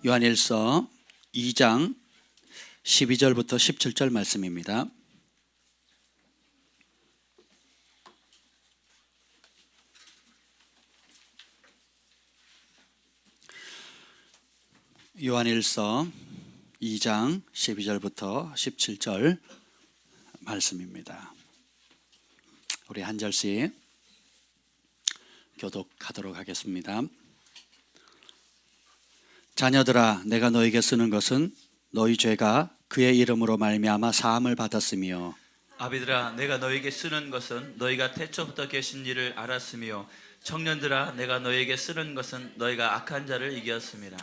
요한일서 2장 12절부터 17절 말씀입니다. 요한일서 2장 12절부터 17절 말씀입니다. 우리 한 절씩 교독하도록 하겠습니다. 자녀들아, 내가 너에게 쓰는 것은 너희 죄가 그의 이름으로 말미암아 사함을 받았으며, 아비들아, 내가 너에게 쓰는 것은 너희가 태초부터 계신 일을 알았으며, 청년들아, 내가 너에게 쓰는 것은 너희가 악한 자를 이겼습니다.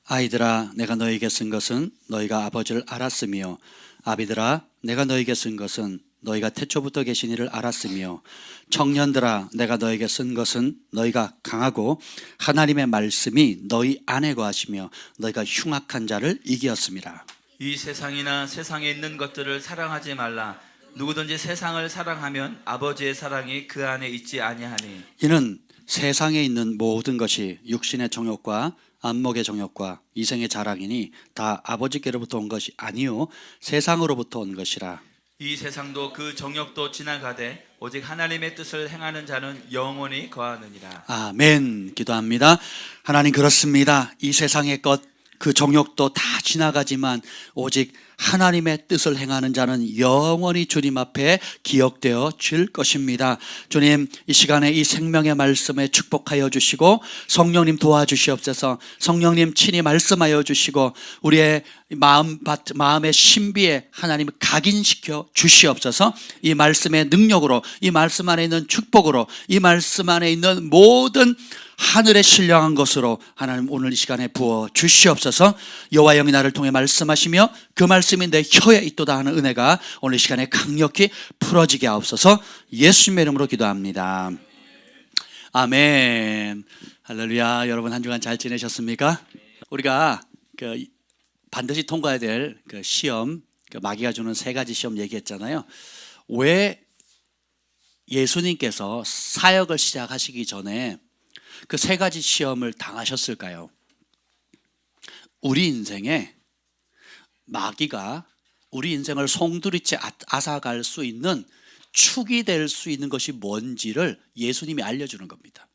아이들아, 내가 너에게 쓴 것은 너희가 아버지를 알았으며, 아비들아, 내가 너에게 쓴 것은 너희가 태초부터 계신 이를 알았으며, 청년들아, 내가 너에게 쓴 것은 너희가 강하고 하나님의 말씀이 너희 안에 거하시며 너희가 흉악한 자를 이기었습니다. 이 세상이나 세상에 있는 것들을 사랑하지 말라. 누구든지 세상을 사랑하면 아버지의 사랑이 그 안에 있지 아니하니, 이는 세상에 있는 모든 것이 육신의 정욕과 안목의 정욕과 이생의 자랑이니 다 아버지께로부터 온 것이 아니요 세상으로부터 온 것이라. 이 세상도 그 정욕도 지나가되 오직 하나님의 뜻을 행하는 자는 영원히 거하느니라. 아멘. 기도합니다. 하나님, 그렇습니다. 이 세상의 것, 그 정욕도 다 지나가지만 오직 하나님의 뜻을 행하는 자는 영원히 주님 앞에 기억되어 질 것입니다. 주님, 이 시간에 이 생명의 말씀에 축복하여 주시고 성령님 도와주시옵소서. 성령님 친히 말씀하여 주시고 우리의 마음의 신비에 하나님을 각인시켜 주시옵소서. 이 말씀의 능력으로, 이 말씀 안에 있는 축복으로, 이 말씀 안에 있는 모든 하늘에 신령한 것으로 하나님 오늘 이 시간에 부어 주시옵소서. 여호와 영이 나를 통해 말씀하시며 그 말씀이 내 혀에 있도다 하는 은혜가 오늘 이 시간에 강력히 풀어지게 하옵소서. 예수님의 이름으로 기도합니다. 아멘. 할렐루야. 여러분 한 주간 잘 지내셨습니까? 우리가 반드시 통과해야 될 시험, 마귀가 주는 세 가지 시험 얘기했잖아요. 왜 예수님께서 사역을 시작하시기 전에 그 세 가지 시험을 당하셨을까요? 우리 인생에 마귀가 우리 인생을 송두리째 앗아갈 수 있는 축이 될 수 있는 것이 뭔지를 예수님이 알려주는 겁니다.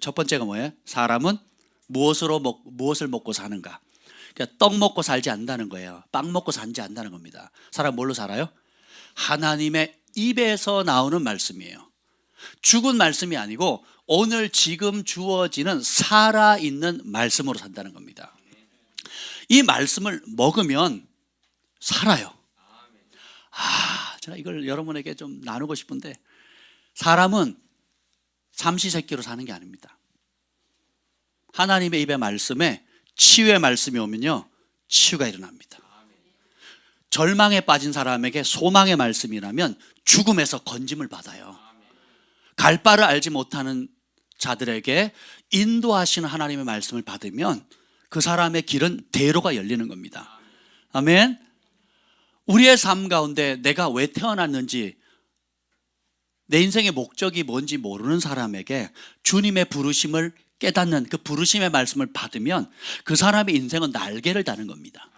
첫 번째가 뭐예요? 사람은 무엇을 먹고 사는가? 그러니까 떡 먹고 살지 않는다는 거예요. 빵 먹고 살지 않는다는 겁니다. 사람 뭘로 살아요? 하나님의 입에서 나오는 말씀이에요. 죽은 말씀이 아니고 오늘 지금 주어지는 살아있는 말씀으로 산다는 겁니다. 이 말씀을 먹으면 살아요. 제가 이걸 여러분에게 좀 나누고 싶은데, 사람은 삼시세끼로 사는 게 아닙니다. 하나님의 입의 말씀에 치유의 말씀이 오면요, 치유가 일어납니다. 절망에 빠진 사람에게 소망의 말씀이라면 죽음에서 건짐을 받아요. 갈 바를 알지 못하는 자들에게 인도하시는 하나님의 말씀을 받으면 그 사람의 길은 대로가 열리는 겁니다. 아멘. 우리의 삶 가운데 내가 왜 태어났는지, 내 인생의 목적이 뭔지 모르는 사람에게 주님의 부르심을 깨닫는 그 부르심의 말씀을 받으면 그 사람의 인생은 날개를 다는 겁니다.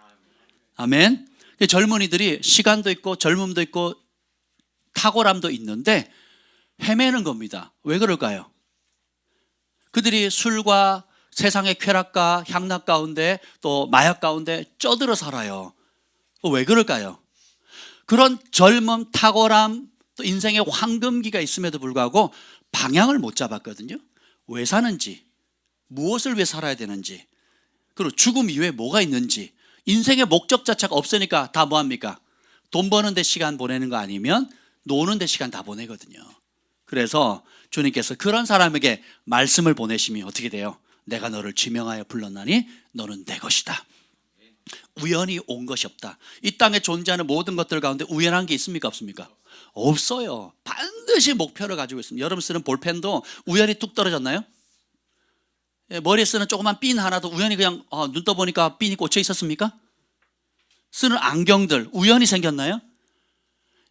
아멘. 젊은이들이 시간도 있고 젊음도 있고 탁월함도 있는데 헤매는 겁니다. 왜 그럴까요? 그들이 술과 세상의 쾌락과 향락 가운데 또 마약 가운데 쪄들어 살아요. 왜 그럴까요? 그런 젊음, 탁월함, 또 인생의 황금기가 있음에도 불구하고 방향을 못 잡았거든요. 왜 사는지, 무엇을 위해 살아야 되는지, 그리고 죽음 이후에 뭐가 있는지, 인생의 목적 자체가 없으니까 다 뭐합니까? 돈 버는 데 시간 보내는 거 아니면 노는 데 시간 다 보내거든요. 그래서 주님께서 그런 사람에게 말씀을 보내시면 어떻게 돼요? 내가 너를 지명하여 불렀나니 너는 내 것이다. 우연히 온 것이 없다. 이 땅에 존재하는 모든 것들 가운데 우연한 게 있습니까? 없습니까? 없어요. 반드시 목표를 가지고 있습니다. 여러분 쓰는 볼펜도 우연히 뚝 떨어졌나요? 머리에 쓰는 조그만 핀 하나도 우연히 그냥 눈 떠보니까 핀이 꽂혀 있었습니까? 쓰는 안경들 우연히 생겼나요?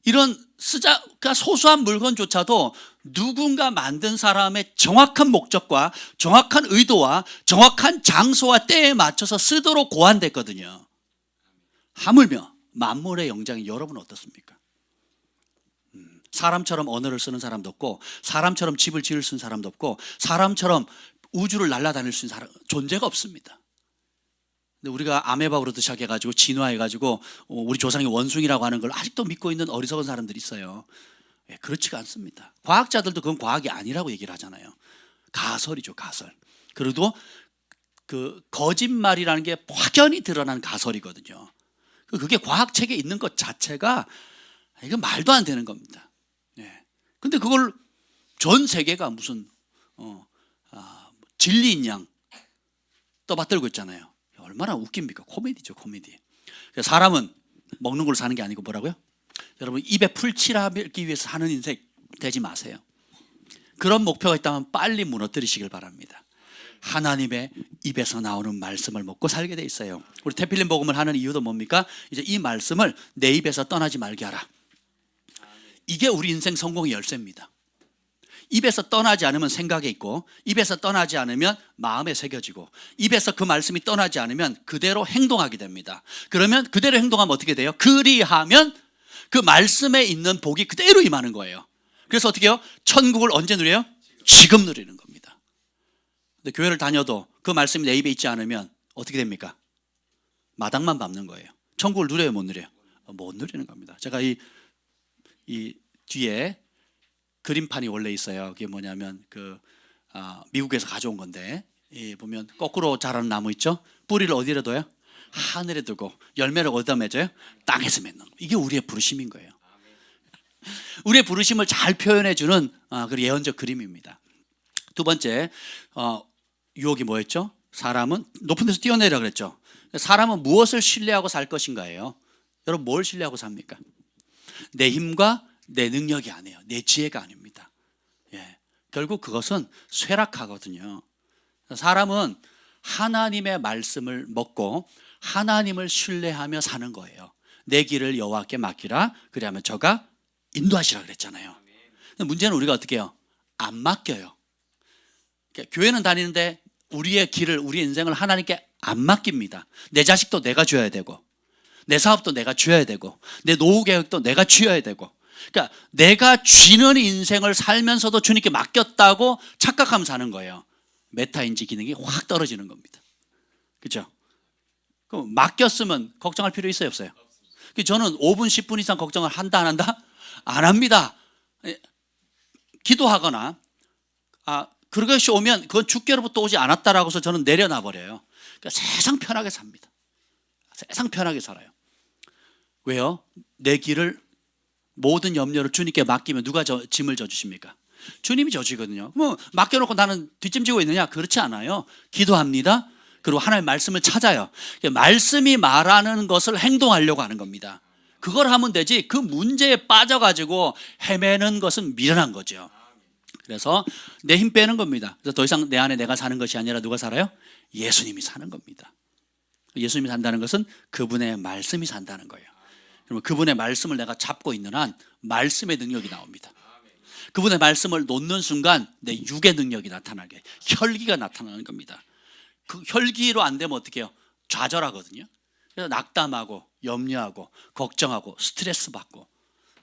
이런 소소한 물건조차도 누군가 만든 사람의 정확한 목적과 정확한 의도와 정확한 장소와 때에 맞춰서 쓰도록 고안됐거든요. 하물며 만물의 영장이 여러분 어떻습니까? 사람처럼 언어를 쓰는 사람도 없고, 사람처럼 집을 지을 수 있는 사람도 없고, 사람처럼 우주를 날아다닐 수 있는 사람, 존재가 없습니다. 근데 우리가 아메바로부터 시작해가지고 진화해가지고 우리 조상이 원숭이라고 하는 걸 아직도 믿고 있는 어리석은 사람들이 있어요. 그렇지가 않습니다. 과학자들도 그건 과학이 아니라고 얘기를 하잖아요. 가설이죠, 가설. 그래도 그 거짓말이라는 게 확연히 드러난 가설이거든요. 그게 과학책에 있는 것 자체가 이건 말도 안 되는 겁니다. 근데 그걸 전 세계가 무슨 진리인 양 떠받들고 있잖아요. 얼마나 웃깁니까? 코미디죠, 코미디. 사람은 먹는 걸로 사는 게 아니고 뭐라고요? 여러분, 입에 풀칠하기 위해서 사는 인생 되지 마세요. 그런 목표가 있다면 빨리 무너뜨리시길 바랍니다. 하나님의 입에서 나오는 말씀을 먹고 살게 돼 있어요. 우리 태필린 복음을 하는 이유도 뭡니까? 이제 이 말씀을 내 입에서 떠나지 말게 하라. 이게 우리 인생 성공의 열쇠입니다. 입에서 떠나지 않으면 생각에 있고, 입에서 떠나지 않으면 마음에 새겨지고, 입에서 그 말씀이 떠나지 않으면 그대로 행동하게 됩니다. 그러면 그대로 행동하면 어떻게 돼요? 그리하면 그 말씀에 있는 복이 그대로 임하는 거예요. 그래서 어떻게 해요? 천국을 언제 누려요? 지금 누리는 겁니다. 근데 교회를 다녀도 그 말씀이 내 입에 있지 않으면 어떻게 됩니까? 마당만 밟는 거예요. 천국을 누려요, 못 누려요? 못 누리는 겁니다. 제가 이 뒤에 그림판이 원래 있어요. 그게 뭐냐면 미국에서 가져온 건데, 보면 거꾸로 자라는 나무 있죠? 뿌리를 어디에 둬요? 하늘에 두고 열매를 어디다 맺어요? 땅에서 맺는 거. 이게 우리의 부르심인 거예요. 우리의 부르심을 잘 표현해주는 그 예언적 그림입니다. 두 번째, 유혹이 뭐였죠? 사람은 높은 데서 뛰어내리라 그랬죠. 사람은 무엇을 신뢰하고 살 것인가예요. 여러분, 뭘 신뢰하고 삽니까? 내 힘과 내 능력이 아니에요. 내 지혜가 아닙니다. 결국 그것은 쇠락하거든요. 사람은 하나님의 말씀을 먹고 하나님을 신뢰하며 사는 거예요. 내 길을 여호와께 맡기라. 그리하면 저가 인도하시라 그랬잖아요. 문제는 우리가 어떻게 해요? 안 맡겨요. 교회는 다니는데 우리의 길을, 우리의 인생을 하나님께 안 맡깁니다. 내 자식도 내가 줘야 되고, 내 사업도 내가 쥐어야 되고, 내 노후 계획도 내가 쥐어야 되고, 그러니까 내가 쥐는 인생을 살면서도 주님께 맡겼다고 착각하면 사는 거예요. 메타인지 기능이 확 떨어지는 겁니다. 그렇죠? 그럼 맡겼으면 걱정할 필요 있어요, 없어요? 저는 5분, 10분 이상 걱정을 한다, 안 한다? 안 합니다. 기도하거나 그것이 오면 그건 주께로부터 오지 않았다라고 해서 저는 내려놔 버려요. 그러니까 세상 편하게 삽니다. 세상 편하게 살아요. 왜요? 내 길을, 모든 염려를 주님께 맡기면 누가 짐을 져주십니까? 주님이 져주거든요. 뭐 맡겨놓고 나는 뒷짐지고 있느냐? 그렇지 않아요. 기도합니다. 그리고 하나님의 말씀을 찾아요. 말씀이 말하는 것을 행동하려고 하는 겁니다. 그걸 하면 되지, 그 문제에 빠져가지고 헤매는 것은 미련한 거죠. 그래서 내 힘 빼는 겁니다. 그래서 더 이상 내 안에 내가 사는 것이 아니라 누가 살아요? 예수님이 사는 겁니다. 예수님이 산다는 것은 그분의 말씀이 산다는 거예요. 그러면 그분의 말씀을 내가 잡고 있는 한 말씀의 능력이 나옵니다. 그분의 말씀을 놓는 순간 내 육의 능력이 나타나게, 혈기가 나타나는 겁니다. 그 혈기로 안 되면 어떻게 해요? 좌절하거든요. 그래서 낙담하고 염려하고 걱정하고 스트레스 받고,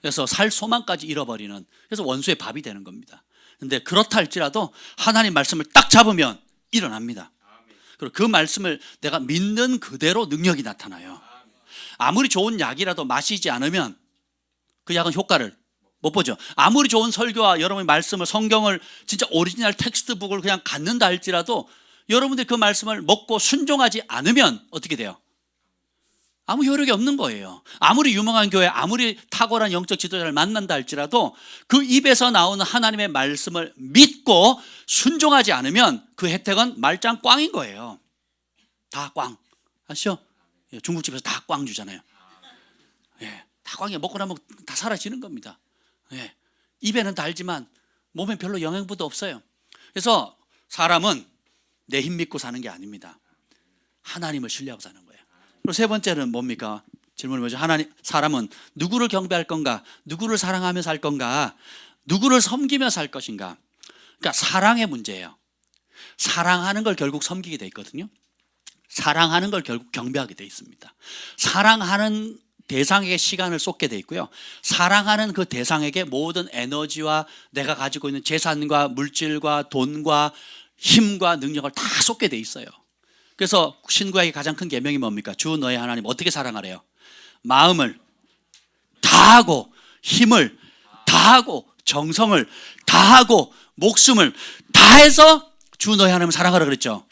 그래서 살 소망까지 잃어버리는, 그래서 원수의 밥이 되는 겁니다. 근데 그렇다 할지라도 하나님 말씀을 딱 잡으면 일어납니다. 그리고 그 말씀을 내가 믿는 그대로 능력이 나타나요. 아무리 좋은 약이라도 마시지 않으면 그 약은 효과를 못 보죠. 아무리 좋은 설교와 여러분의 말씀을, 성경을 진짜 오리지널 텍스트북을 그냥 갖는다 할지라도 여러분들이 그 말씀을 먹고 순종하지 않으면 어떻게 돼요? 아무 효력이 없는 거예요. 아무리 유명한 교회, 아무리 탁월한 영적 지도자를 만난다 할지라도 그 입에서 나오는 하나님의 말씀을 믿고 순종하지 않으면 그 혜택은 말짱 꽝인 거예요. 다 꽝. 아시죠? 중국집에서 다 꽝 주잖아요. 다 꽝이에요. 먹고 나면 다 사라지는 겁니다. 입에는 달지만 몸에 별로 영양분도 없어요. 그래서 사람은 내 힘 믿고 사는 게 아닙니다. 하나님을 신뢰하고 사는 거예요. 그리고 세 번째는 뭡니까? 질문이 뭐죠? 사람은 누구를 경배할 건가? 누구를 사랑하며 살 건가? 누구를 섬기며 살 것인가? 그러니까 사랑의 문제예요. 사랑하는 걸 결국 섬기게 돼 있거든요. 사랑하는 걸 결국 경배하게 돼 있습니다. 사랑하는 대상에게 시간을 쏟게 돼 있고요. 사랑하는 그 대상에게 모든 에너지와 내가 가지고 있는 재산과 물질과 돈과 힘과 능력을 다 쏟게 돼 있어요. 그래서 신구약의 가장 큰 계명이 뭡니까? 주 너의 하나님 어떻게 사랑하래요? 마음을 다하고 힘을 다하고 정성을 다하고 목숨을 다해서 주 너의 하나님을 사랑하라 그랬죠.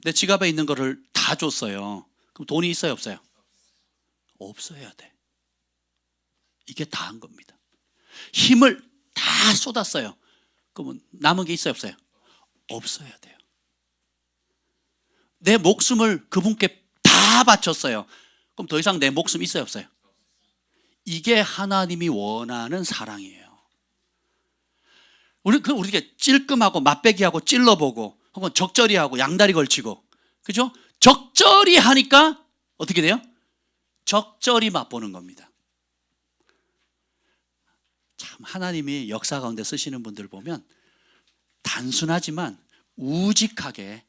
내 지갑에 있는 거를 다 줬어요. 그럼 돈이 있어요 없어요? 없어야 돼. 이게 다 한 겁니다. 힘을 다 쏟았어요. 그러면 남은 게 있어요 없어요? 없어야 돼요. 내 목숨을 그분께 다 바쳤어요. 그럼 더 이상 내 목숨 있어요 없어요? 이게 하나님이 원하는 사랑이에요. 우리가 찔끔하고 맛배기하고 찔러보고 혹은 적절히 하고 양다리 걸치고, 그죠? 적절히 하니까 어떻게 돼요? 적절히 맛보는 겁니다. 참 하나님이 역사 가운데 쓰시는 분들 보면 단순하지만 우직하게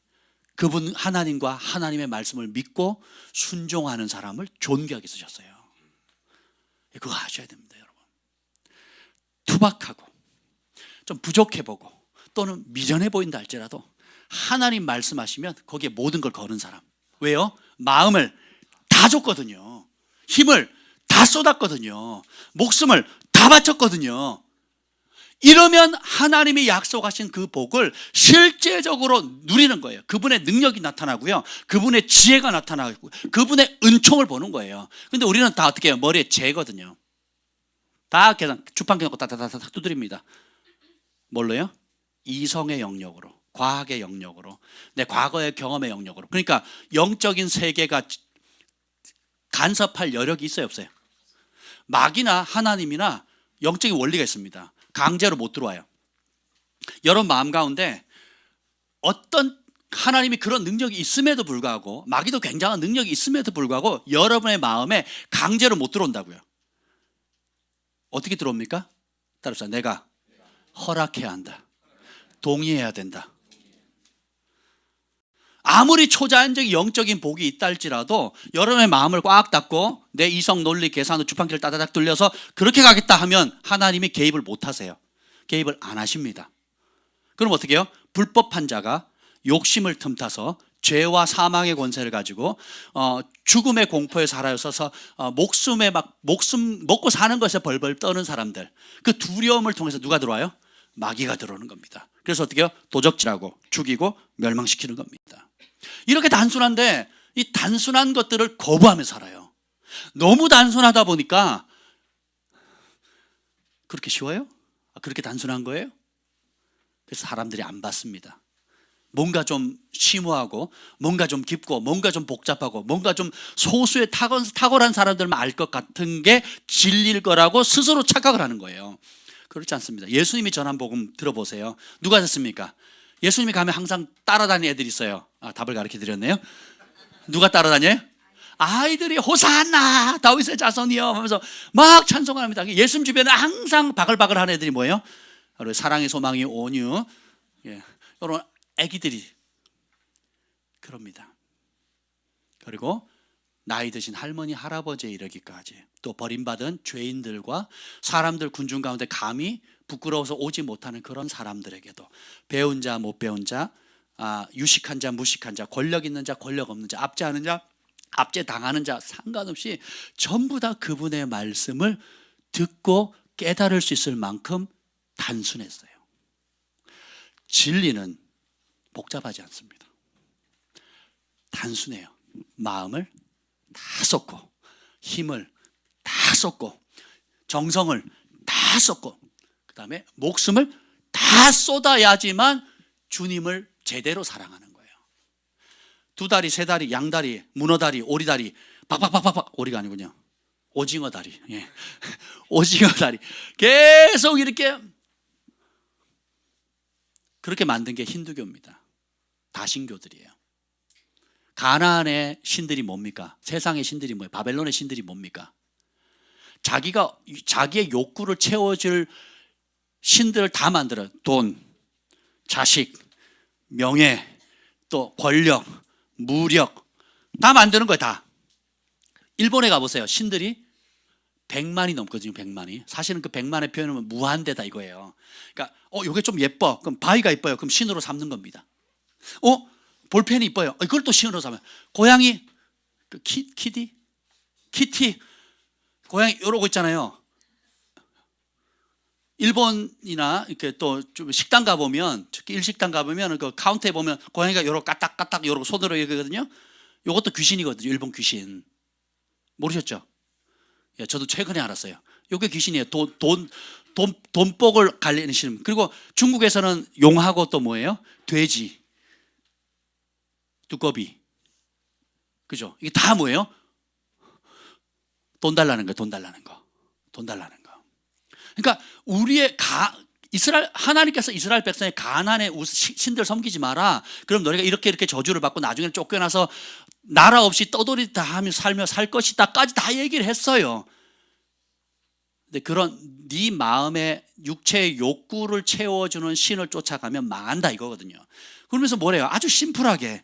그분 하나님과 하나님의 말씀을 믿고 순종하는 사람을 존귀하게 쓰셨어요. 그거 아셔야 됩니다, 여러분. 투박하고 좀 부족해 보고 또는 미련해 보인다 할지라도 하나님 말씀하시면 거기에 모든 걸 거는 사람. 왜요? 마음을 다 줬거든요. 힘을 다 쏟았거든요. 목숨을 다 바쳤거든요. 이러면 하나님이 약속하신 그 복을 실제적으로 누리는 거예요. 그분의 능력이 나타나고요, 그분의 지혜가 나타나고 그분의 은총을 보는 거예요. 근데 우리는 다 어떻게 해요? 머리에 재거든요. 다 계산, 주판 켜놓고 다다다다 두드립니다. 뭘로요? 이성의 영역으로, 과학의 영역으로, 내 과거의 경험의 영역으로. 그러니까 영적인 세계가 간섭할 여력이 있어요 없어요? 마귀나 하나님이나 영적인 원리가 있습니다. 강제로 못 들어와요. 여러분 마음 가운데 어떤 하나님이 그런 능력이 있음에도 불구하고, 마귀도 굉장한 능력이 있음에도 불구하고 여러분의 마음에 강제로 못 들어온다고요. 어떻게 들어옵니까? 따라서 내가 허락해야 한다. 동의해야 된다. 아무리 초자연적인 영적인 복이 있다 할지라도 여러분의 마음을 꽉 닫고 내 이성 논리 계산으로 주판기를 따다닥 돌려서 그렇게 가겠다 하면 하나님이 개입을 못 하세요. 개입을 안 하십니다. 그럼 어떻게 해요? 불법한 자가 욕심을 틈타서 죄와 사망의 권세를 가지고 죽음의 공포에 살아서서 목숨에 막 목숨 먹고 사는 것에 벌벌 떠는 사람들, 그 두려움을 통해서 누가 들어와요? 마귀가 들어오는 겁니다. 그래서 어떻게 해요? 도적질하고 죽이고 멸망시키는 겁니다. 이렇게 단순한데 이 단순한 것들을 거부하며 살아요. 너무 단순하다 보니까 그렇게 쉬워요? 그렇게 단순한 거예요? 그래서 사람들이 안 받습니다. 뭔가 좀 심오하고 뭔가 좀 깊고 뭔가 좀 복잡하고 뭔가 좀 소수의 탁월한 사람들만 알 것 같은 게 진리일 거라고 스스로 착각을 하는 거예요. 그렇지 않습니다. 예수님이 전한 복음 들어보세요. 누가 하셨습니까? 예수님이 가면 항상 따라다니는 애들이 있어요. 답을 가르쳐 드렸네요. 누가 따라다녀요? 아이들이 호산나 다윗의 자손이요 하면서 막 찬송합니다. 예수님 주변에 항상 바글바글 하는 애들이 뭐예요? 사랑의 소망이 온유, 이런 애기들이 그럽니다. 그리고 나이 드신 할머니 할아버지에 이르기까지, 또 버림받은 죄인들과 사람들 군중 가운데 감히 부끄러워서 오지 못하는 그런 사람들에게도 배운 자 못 배운 자, 유식한 자 무식한 자, 권력 있는 자 권력 없는 자, 압제하는 자 압제 당하는 자 상관없이 전부 다 그분의 말씀을 듣고 깨달을 수 있을 만큼 단순했어요. 진리는 복잡하지 않습니다. 단순해요. 마음을 다 쏟고 힘을 다 쏟고 정성을 다 쏟고 그 다음에 목숨을 다 쏟아야지만 주님을 제대로 사랑하는 거예요. 두 다리, 세 다리, 양다리, 문어다리, 오리다리, 박박박박박, 오리가 아니군요. 오징어 다리. 예. 오징어 다리. 계속 이렇게 그렇게 만든 게 힌두교입니다. 다신교들이에요. 가나안의 신들이 뭡니까? 세상의 신들이 뭐예요? 바벨론의 신들이 뭡니까? 자기의 욕구를 채워줄 신들을 다 만들어요. 돈, 자식, 명예, 또 권력, 무력 다 만드는 거예요. 다. 일본에 가보세요. 신들이 100만이 넘거든요. 100만이. 사실은 그 100만의 표현은 무한대다 이거예요. 그러니까 이게 좀 예뻐. 그럼 바위가 이뻐요. 그럼 신으로 삼는 겁니다. 볼펜이 이뻐요. 이걸 또 신으로 삼아요. 고양이, 그 키티, 고양이 이러고 있잖아요. 일본이나 이렇게 또 좀 식당 가보면, 특히 일식당 가보면 그 카운터에 보면 고양이가 요렇게 까딱까딱 요렇게 손으로 이거거든요. 요것도 귀신이거든요. 일본 귀신. 모르셨죠? 예, 저도 최근에 알았어요. 요게 귀신이에요. 돈복을 갈리는 신. 그리고 중국에서는 용하고 또 뭐예요? 돼지, 두꺼비. 그죠? 이게 다 뭐예요? 돈 달라는 거예요. 돈 달라는 거. 돈 달라는 거. 그러니까 하나님께서 이스라엘 백성의 가난의 신들 섬기지 마라. 그럼 너희가 이렇게 저주를 받고 나중에 쫓겨나서 나라 없이 떠돌이다 하며 살며 살 것이다까지 다 얘기를 했어요. 근데 그런 네 마음의 육체의 욕구를 채워주는 신을 쫓아가면 망한다 이거거든요. 그러면서 뭐래요? 아주 심플하게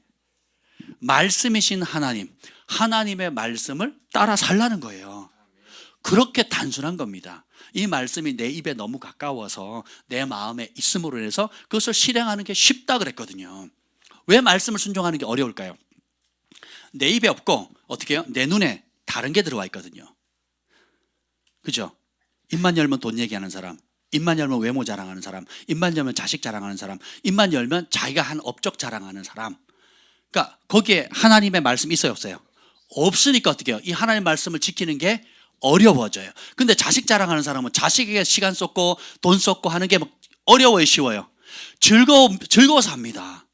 말씀이신 하나님의 말씀을 따라 살라는 거예요. 그렇게 단순한 겁니다. 이 말씀이 내 입에 너무 가까워서 내 마음에 있음으로 인해서 그것을 실행하는 게 쉽다 그랬거든요. 왜 말씀을 순종하는 게 어려울까요? 내 입에 없고 어떻게 해요? 내 눈에 다른 게 들어와 있거든요. 그죠? 입만 열면 돈 얘기하는 사람, 입만 열면 외모 자랑하는 사람, 입만 열면 자식 자랑하는 사람, 입만 열면 자기가 한 업적 자랑하는 사람. 그러니까 거기에 하나님의 말씀이 있어요, 없어요? 없으니까 어떻게 해요? 이 하나님의 말씀을 지키는 게 어려워져요. 근데 자식 자랑하는 사람은 자식에게 시간 쏟고 돈 쏟고 하는 게 어려워요, 쉬워요? 즐거워서 합니다.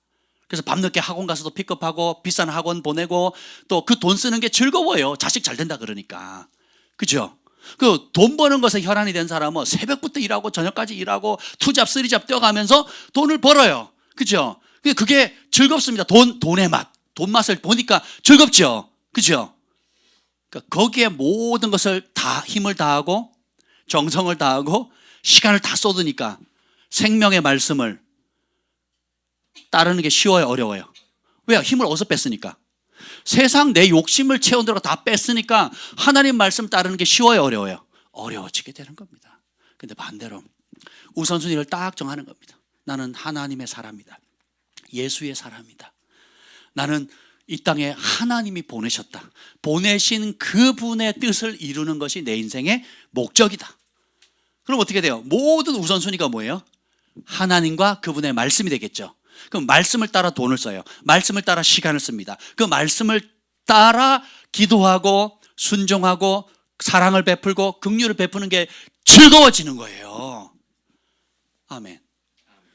그래서 밤늦게 학원 가서도 픽업하고 비싼 학원 보내고 또 그 돈 쓰는 게 즐거워요. 자식 잘 된다 그러니까. 그죠? 그 돈 버는 것에 혈안이 된 사람은 새벽부터 일하고 저녁까지 일하고 투잡 쓰리잡 뛰어가면서 돈을 벌어요. 그죠? 그게 즐겁습니다. 돈의 맛. 돈 맛을 보니까 즐겁죠. 그죠? 그러니까 거기에 모든 것을 다 힘을 다하고 정성을 다하고 시간을 다 쏟으니까 생명의 말씀을 따르는 게 쉬워요, 어려워요? 왜요? 힘을 어디서 뺐으니까? 세상 내 욕심을 채우느라고 다 뺐으니까 하나님 말씀 따르는 게 쉬워요, 어려워요? 어려워지게 되는 겁니다. 근데 반대로 우선순위를 딱 정하는 겁니다. 나는 하나님의 사람이다. 예수의 사람이다. 나는 이 땅에 하나님이 보내셨다. 보내신 그분의 뜻을 이루는 것이 내 인생의 목적이다. 그럼 어떻게 돼요? 모든 우선순위가 뭐예요? 하나님과 그분의 말씀이 되겠죠. 그럼 말씀을 따라 돈을 써요. 말씀을 따라 시간을 씁니다. 그 말씀을 따라 기도하고 순종하고 사랑을 베풀고 긍휼을 베푸는 게 즐거워지는 거예요. 아멘.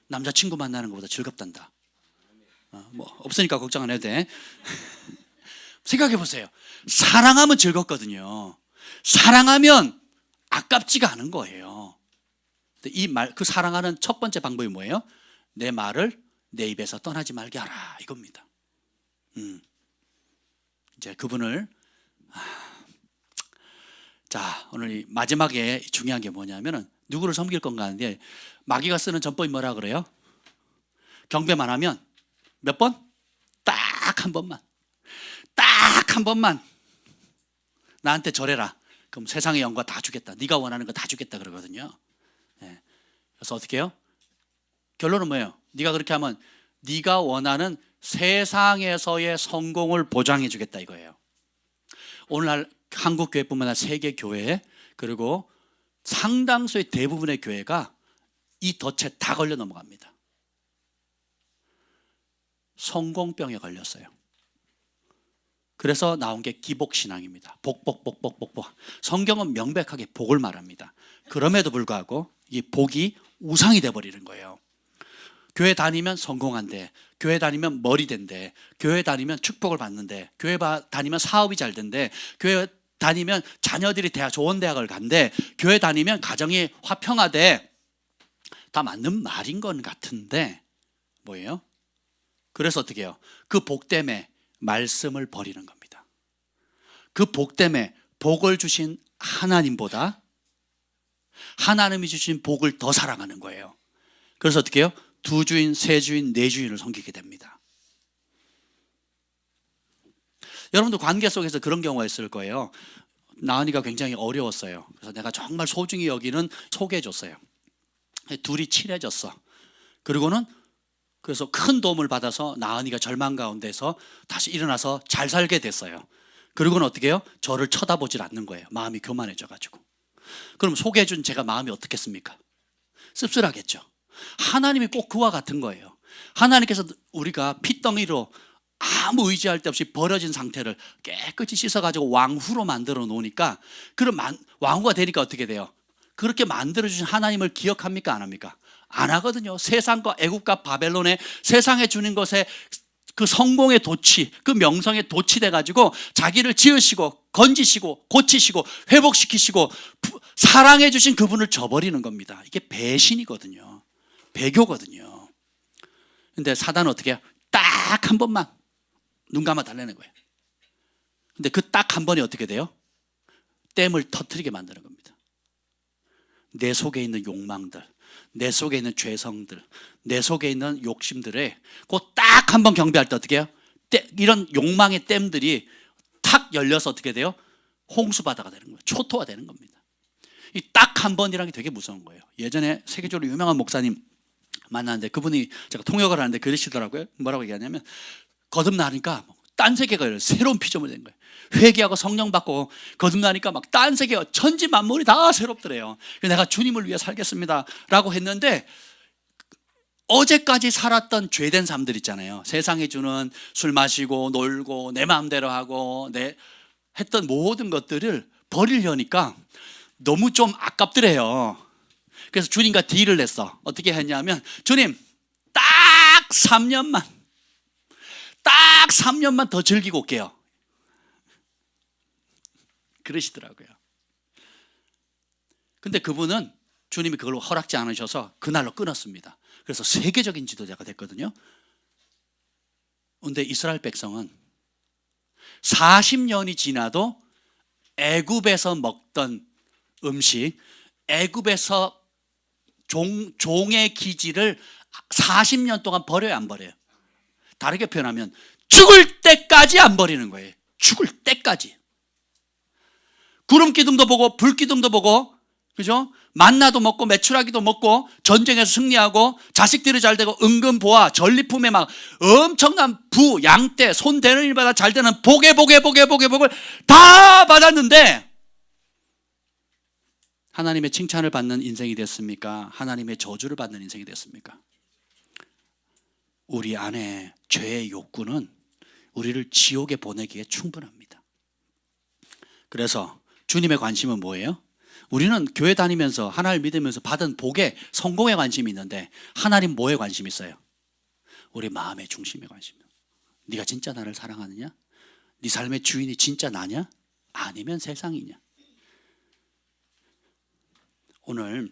남자친구 만나는 것보다 즐겁단다. 없으니까 걱정 안 해도 돼. 생각해 보세요. 사랑하면 즐겁거든요. 사랑하면 아깝지가 않은 거예요. 그 사랑하는 첫 번째 방법이 뭐예요? 내 말을 내 입에서 떠나지 말게 하라 이겁니다. 이제 그분을 자, 오늘 마지막에 중요한 게 뭐냐면은 누구를 섬길 건가 하는데 마귀가 쓰는 전법이 뭐라 그래요? 경배만 하면 몇 번? 딱 한 번만. 딱 한 번만 나한테 절해라. 그럼 세상의 영광 다 주겠다. 네가 원하는 거 다 주겠다 그러거든요. 네. 그래서 어떻게 해요? 결론은 뭐예요? 네가 그렇게 하면 네가 원하는 세상에서의 성공을 보장해 주겠다 이거예요. 오늘날 한국 교회뿐만 아니라 세계 교회 그리고 상당수의 대부분의 교회가 이 덫에 다 걸려 넘어갑니다. 성공병에 걸렸어요. 그래서 나온 게 기복신앙입니다. 복. 성경은 명백하게 복을 말합니다. 그럼에도 불구하고 이 복이 우상이 돼버리는 거예요. 교회 다니면 성공한대, 교회 다니면 머리 된대, 교회 다니면 축복을 받는데, 교회 다니면 사업이 잘 된대, 교회 다니면 자녀들이 좋은 대학을 간대, 교회 다니면 가정이 화평하대. 다 맞는 말인 건 같은데 뭐예요? 그래서 어떻게 해요? 그 복 때문에 말씀을 버리는 겁니다. 그 복 때문에 복을 주신 하나님보다 하나님이 주신 복을 더 사랑하는 거예요. 그래서 어떻게 해요? 두 주인, 세 주인, 네 주인을 섬기게 됩니다. 여러분도 관계 속에서 그런 경우가 있을 거예요. 나은이가 굉장히 어려웠어요. 그래서 내가 정말 소중히 여기는 소개해줬어요. 둘이 친해졌어. 그리고는 그래서 큰 도움을 받아서 나은이가 절망 가운데서 다시 일어나서 잘 살게 됐어요. 그리고는 어떻게 해요? 저를 쳐다보질 않는 거예요. 마음이 교만해져가지고. 그럼 소개해준 제가 마음이 어떻겠습니까? 씁쓸하겠죠. 하나님이 꼭 그와 같은 거예요. 하나님께서 우리가 핏덩이로 아무 의지할 데 없이 버려진 상태를 깨끗이 씻어가지고 왕후로 만들어 놓으니까, 그럼 왕후가 되니까 어떻게 돼요? 그렇게 만들어주신 하나님을 기억합니까? 안 합니까? 안 하거든요. 세상과 애국과 바벨론의 세상에 주는 것에 그 성공의 도취, 그 명성의 도취돼 가지고 자기를 지으시고 건지시고 고치시고 회복시키시고 사랑해 주신 그분을 저버리는 겁니다. 이게 배신이거든요. 배교거든요. 근데 사단은 어떻게 해요? 딱 한 번만 눈 감아 달라는 거예요. 근데 그 딱 한 번이 어떻게 돼요? 댐을 터뜨리게 만드는 겁니다. 내 속에 있는 욕망들, 내 속에 있는 죄성들, 내 속에 있는 욕심들에 그 딱 한 번 경배할 때 어떻게 해요? 이런 욕망의 댐들이 탁 열려서 어떻게 돼요? 홍수바다가 되는 거예요. 초토화 되는 겁니다. 이 딱 한 번이라는 게 되게 무서운 거예요. 예전에 세계적으로 유명한 목사님 만났는데 그분이 제가 통역을 하는데 그러시더라고요. 뭐라고 얘기하냐면 거듭나니까 딴 세계가 열려요. 새로운 피조물이 된 거예요. 회개하고 성령 받고 거듭나니까 막 딴 세계가 천지 만물이 다 새롭더래요. 내가 주님을 위해 살겠습니다 라고 했는데 어제까지 살았던 죄된 삶들 있잖아요. 세상에 주는 술 마시고 놀고 내 마음대로 하고 했던 모든 것들을 버리려니까 너무 좀 아깝더래요. 그래서 주님과 딜을 했어. 어떻게 했냐면 주님 딱 3년만 더 즐기고 올게요. 그러시더라고요. 근데 그분은 주님이 그걸 허락지 않으셔서 그날로 끊었습니다. 그래서 세계적인 지도자가 됐거든요. 그런데 이스라엘 백성은 40년이 지나도 애굽에서 먹던 음식, 애굽에서 종의 기질을 40년 동안 버려요, 안 버려요? 다르게 표현하면 죽을 때까지 안 버리는 거예요. 죽을 때까지. 구름 기둥도 보고 불 기둥도 보고, 그죠? 만나도 먹고 메추라기도 먹고 전쟁에서 승리하고 자식들이 잘 되고 은근 보아 전리품에 막 엄청난 부 양떼 손 대는 일마다 잘 되는 복을 다 받았는데 하나님의 칭찬을 받는 인생이 됐습니까? 하나님의 저주를 받는 인생이 됐습니까? 우리 안에 죄의 욕구는 우리를 지옥에 보내기에 충분합니다. 그래서 주님의 관심은 뭐예요? 우리는 교회 다니면서 하나님을 믿으면서 받은 복에 성공에 관심이 있는데 하나님 뭐에 관심이 있어요? 우리 마음의 중심에 관심이에요. 네가 진짜 나를 사랑하느냐? 네 삶의 주인이 진짜 나냐? 아니면 세상이냐? 오늘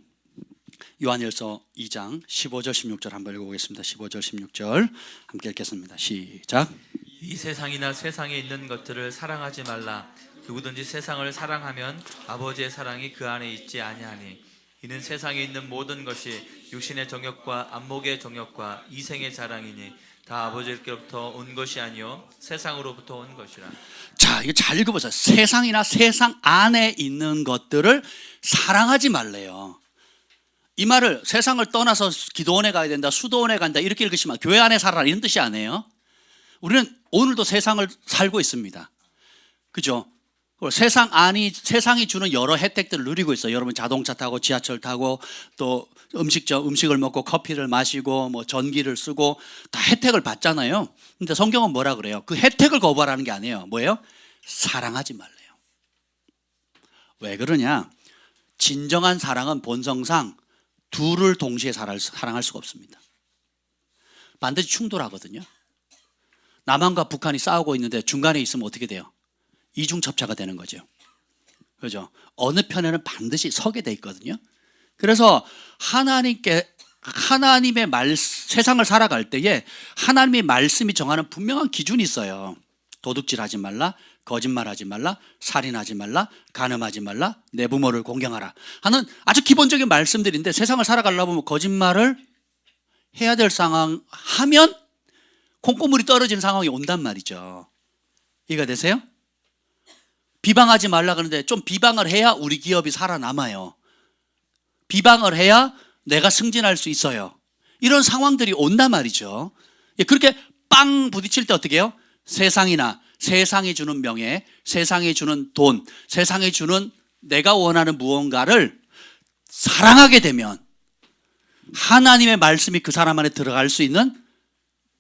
요한일서 2장 15절 16절 한번 읽어보겠습니다. 15절 16절 함께 읽겠습니다. 시작. 이 세상이나 세상에 있는 것들을 사랑하지 말라. 누구든지 세상을 사랑하면 아버지의 사랑이 그 안에 있지 아니하니 이는 세상에 있는 모든 것이 육신의 정욕과 안목의 정욕과 이생의 자랑이니 다 아버지께로부터 온 것이 아니요 세상으로부터 온 것이라. 자, 이거 잘 읽어보세요. 세상이나 세상 안에 있는 것들을 사랑하지 말래요. 이 말을 세상을 떠나서 기도원에 가야 된다, 수도원에 간다 이렇게 읽으시면 교회 안에 살아라 이런 뜻이 아니에요. 우리는 오늘도 세상을 살고 있습니다. 그죠? 세상이 주는 여러 혜택들을 누리고 있어요. 여러분 자동차 타고 지하철 타고 또 음식을 먹고 커피를 마시고 뭐 전기를 쓰고 다 혜택을 받잖아요. 근데 성경은 뭐라 그래요? 그 혜택을 거부하라는 게 아니에요. 뭐예요? 사랑하지 말래요. 왜 그러냐? 진정한 사랑은 본성상 둘을 동시에 사랑할 수가 없습니다. 반드시 충돌하거든요. 남한과 북한이 싸우고 있는데 중간에 있으면 어떻게 돼요? 이중첩자가 되는 거죠. 그죠? 어느 편에는 반드시 서게 돼 있거든요. 그래서 세상을 살아갈 때에 하나님의 말씀이 정하는 분명한 기준이 있어요. 도둑질하지 말라, 거짓말하지 말라, 살인하지 말라, 간음하지 말라, 내 부모를 공경하라 하는 아주 기본적인 말씀들인데, 세상을 살아가려면 뭐 거짓말을 해야 될 상황 하면 콩고물이 떨어지는 상황이 온단 말이죠. 이해가 되세요? 비방하지 말라 그러는데 좀 비방을 해야 우리 기업이 살아남아요. 비방을 해야 내가 승진할 수 있어요. 이런 상황들이 온단 말이죠. 그렇게 빵 부딪힐 때 어떻게 해요? 세상이나 세상이 주는 명예, 세상이 주는 돈, 세상이 주는 내가 원하는 무언가를 사랑하게 되면 하나님의 말씀이 그 사람 안에 들어갈 수 있는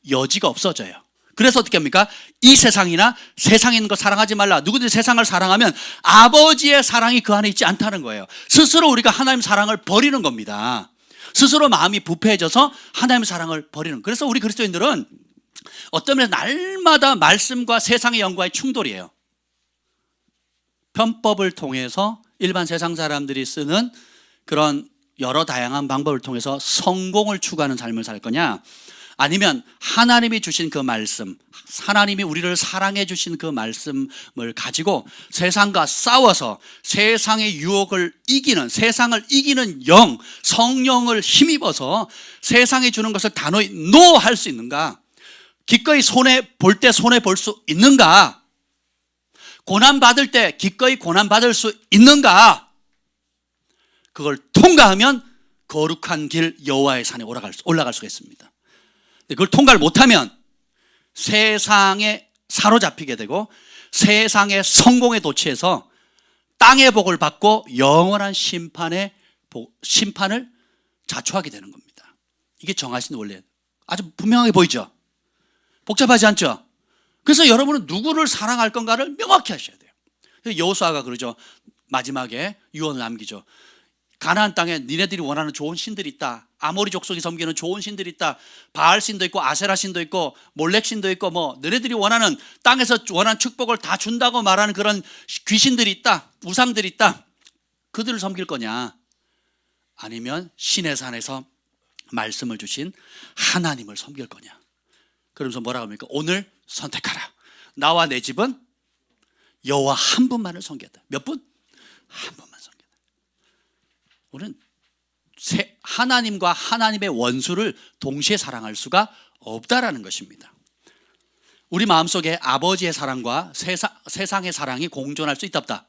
여지가 없어져요. 그래서 어떻게 합니까? 이 세상이나 세상에 있는 거 사랑하지 말라. 누구든지 세상을 사랑하면 아버지의 사랑이 그 안에 있지 않다는 거예요. 스스로 우리가 하나님 사랑을 버리는 겁니다. 스스로 마음이 부패해져서 하나님의 사랑을 버리는. 그래서 우리 그리스도인들은 어떤 면에서 날마다 말씀과 세상의 영과의 충돌이에요. 편법을 통해서 일반 세상 사람들이 쓰는 그런 여러 다양한 방법을 통해서 성공을 추구하는 삶을 살 거냐, 아니면 하나님이 주신 그 말씀, 하나님이 우리를 사랑해 주신 그 말씀을 가지고 세상과 싸워서 세상의 유혹을 이기는, 세상을 이기는 영, 성령을 힘입어서 세상이 주는 것을 단호히 NO 할 수 있는가? 기꺼이 손해볼 때 손해볼 수 있는가? 고난받을 때 기꺼이 고난받을 수 있는가? 그걸 통과하면 거룩한 길 여호와의 산에 올라갈 수가 있습니다. 그걸 통과를 못하면 세상에 사로잡히게 되고 세상의 성공에 도취해서 땅의 복을 받고 영원한 심판을 자초하게 되는 겁니다. 이게 정하신 원리, 아주 분명하게 보이죠? 복잡하지 않죠? 그래서 여러분은 누구를 사랑할 건가를 명확히 하셔야 돼요. 여호수아가 그러죠. 마지막에 유언을 남기죠. 가나안 땅에 니네들이 원하는 좋은 신들이 있다. 아모리 족속이 섬기는 좋은 신들이 있다. 바알 신도 있고 아세라 신도 있고 몰렉 신도 있고 뭐 너네들이 원하는 땅에서 원하는 축복을 다 준다고 말하는 그런 귀신들이 있다. 우상들이 있다. 그들을 섬길 거냐? 아니면 신의 산에서 말씀을 주신 하나님을 섬길 거냐? 그러면서 뭐라고 합니까? 오늘 선택하라. 나와 내 집은 여호와 한 분만을 섬기겠다. 몇 분? 한 분만 섬기겠다. 우리는 하나님과 하나님의 원수를 동시에 사랑할 수가 없다라는 것입니다. 우리 마음속에 아버지의 사랑과 세상의 사랑이 공존할 수 있다 없다?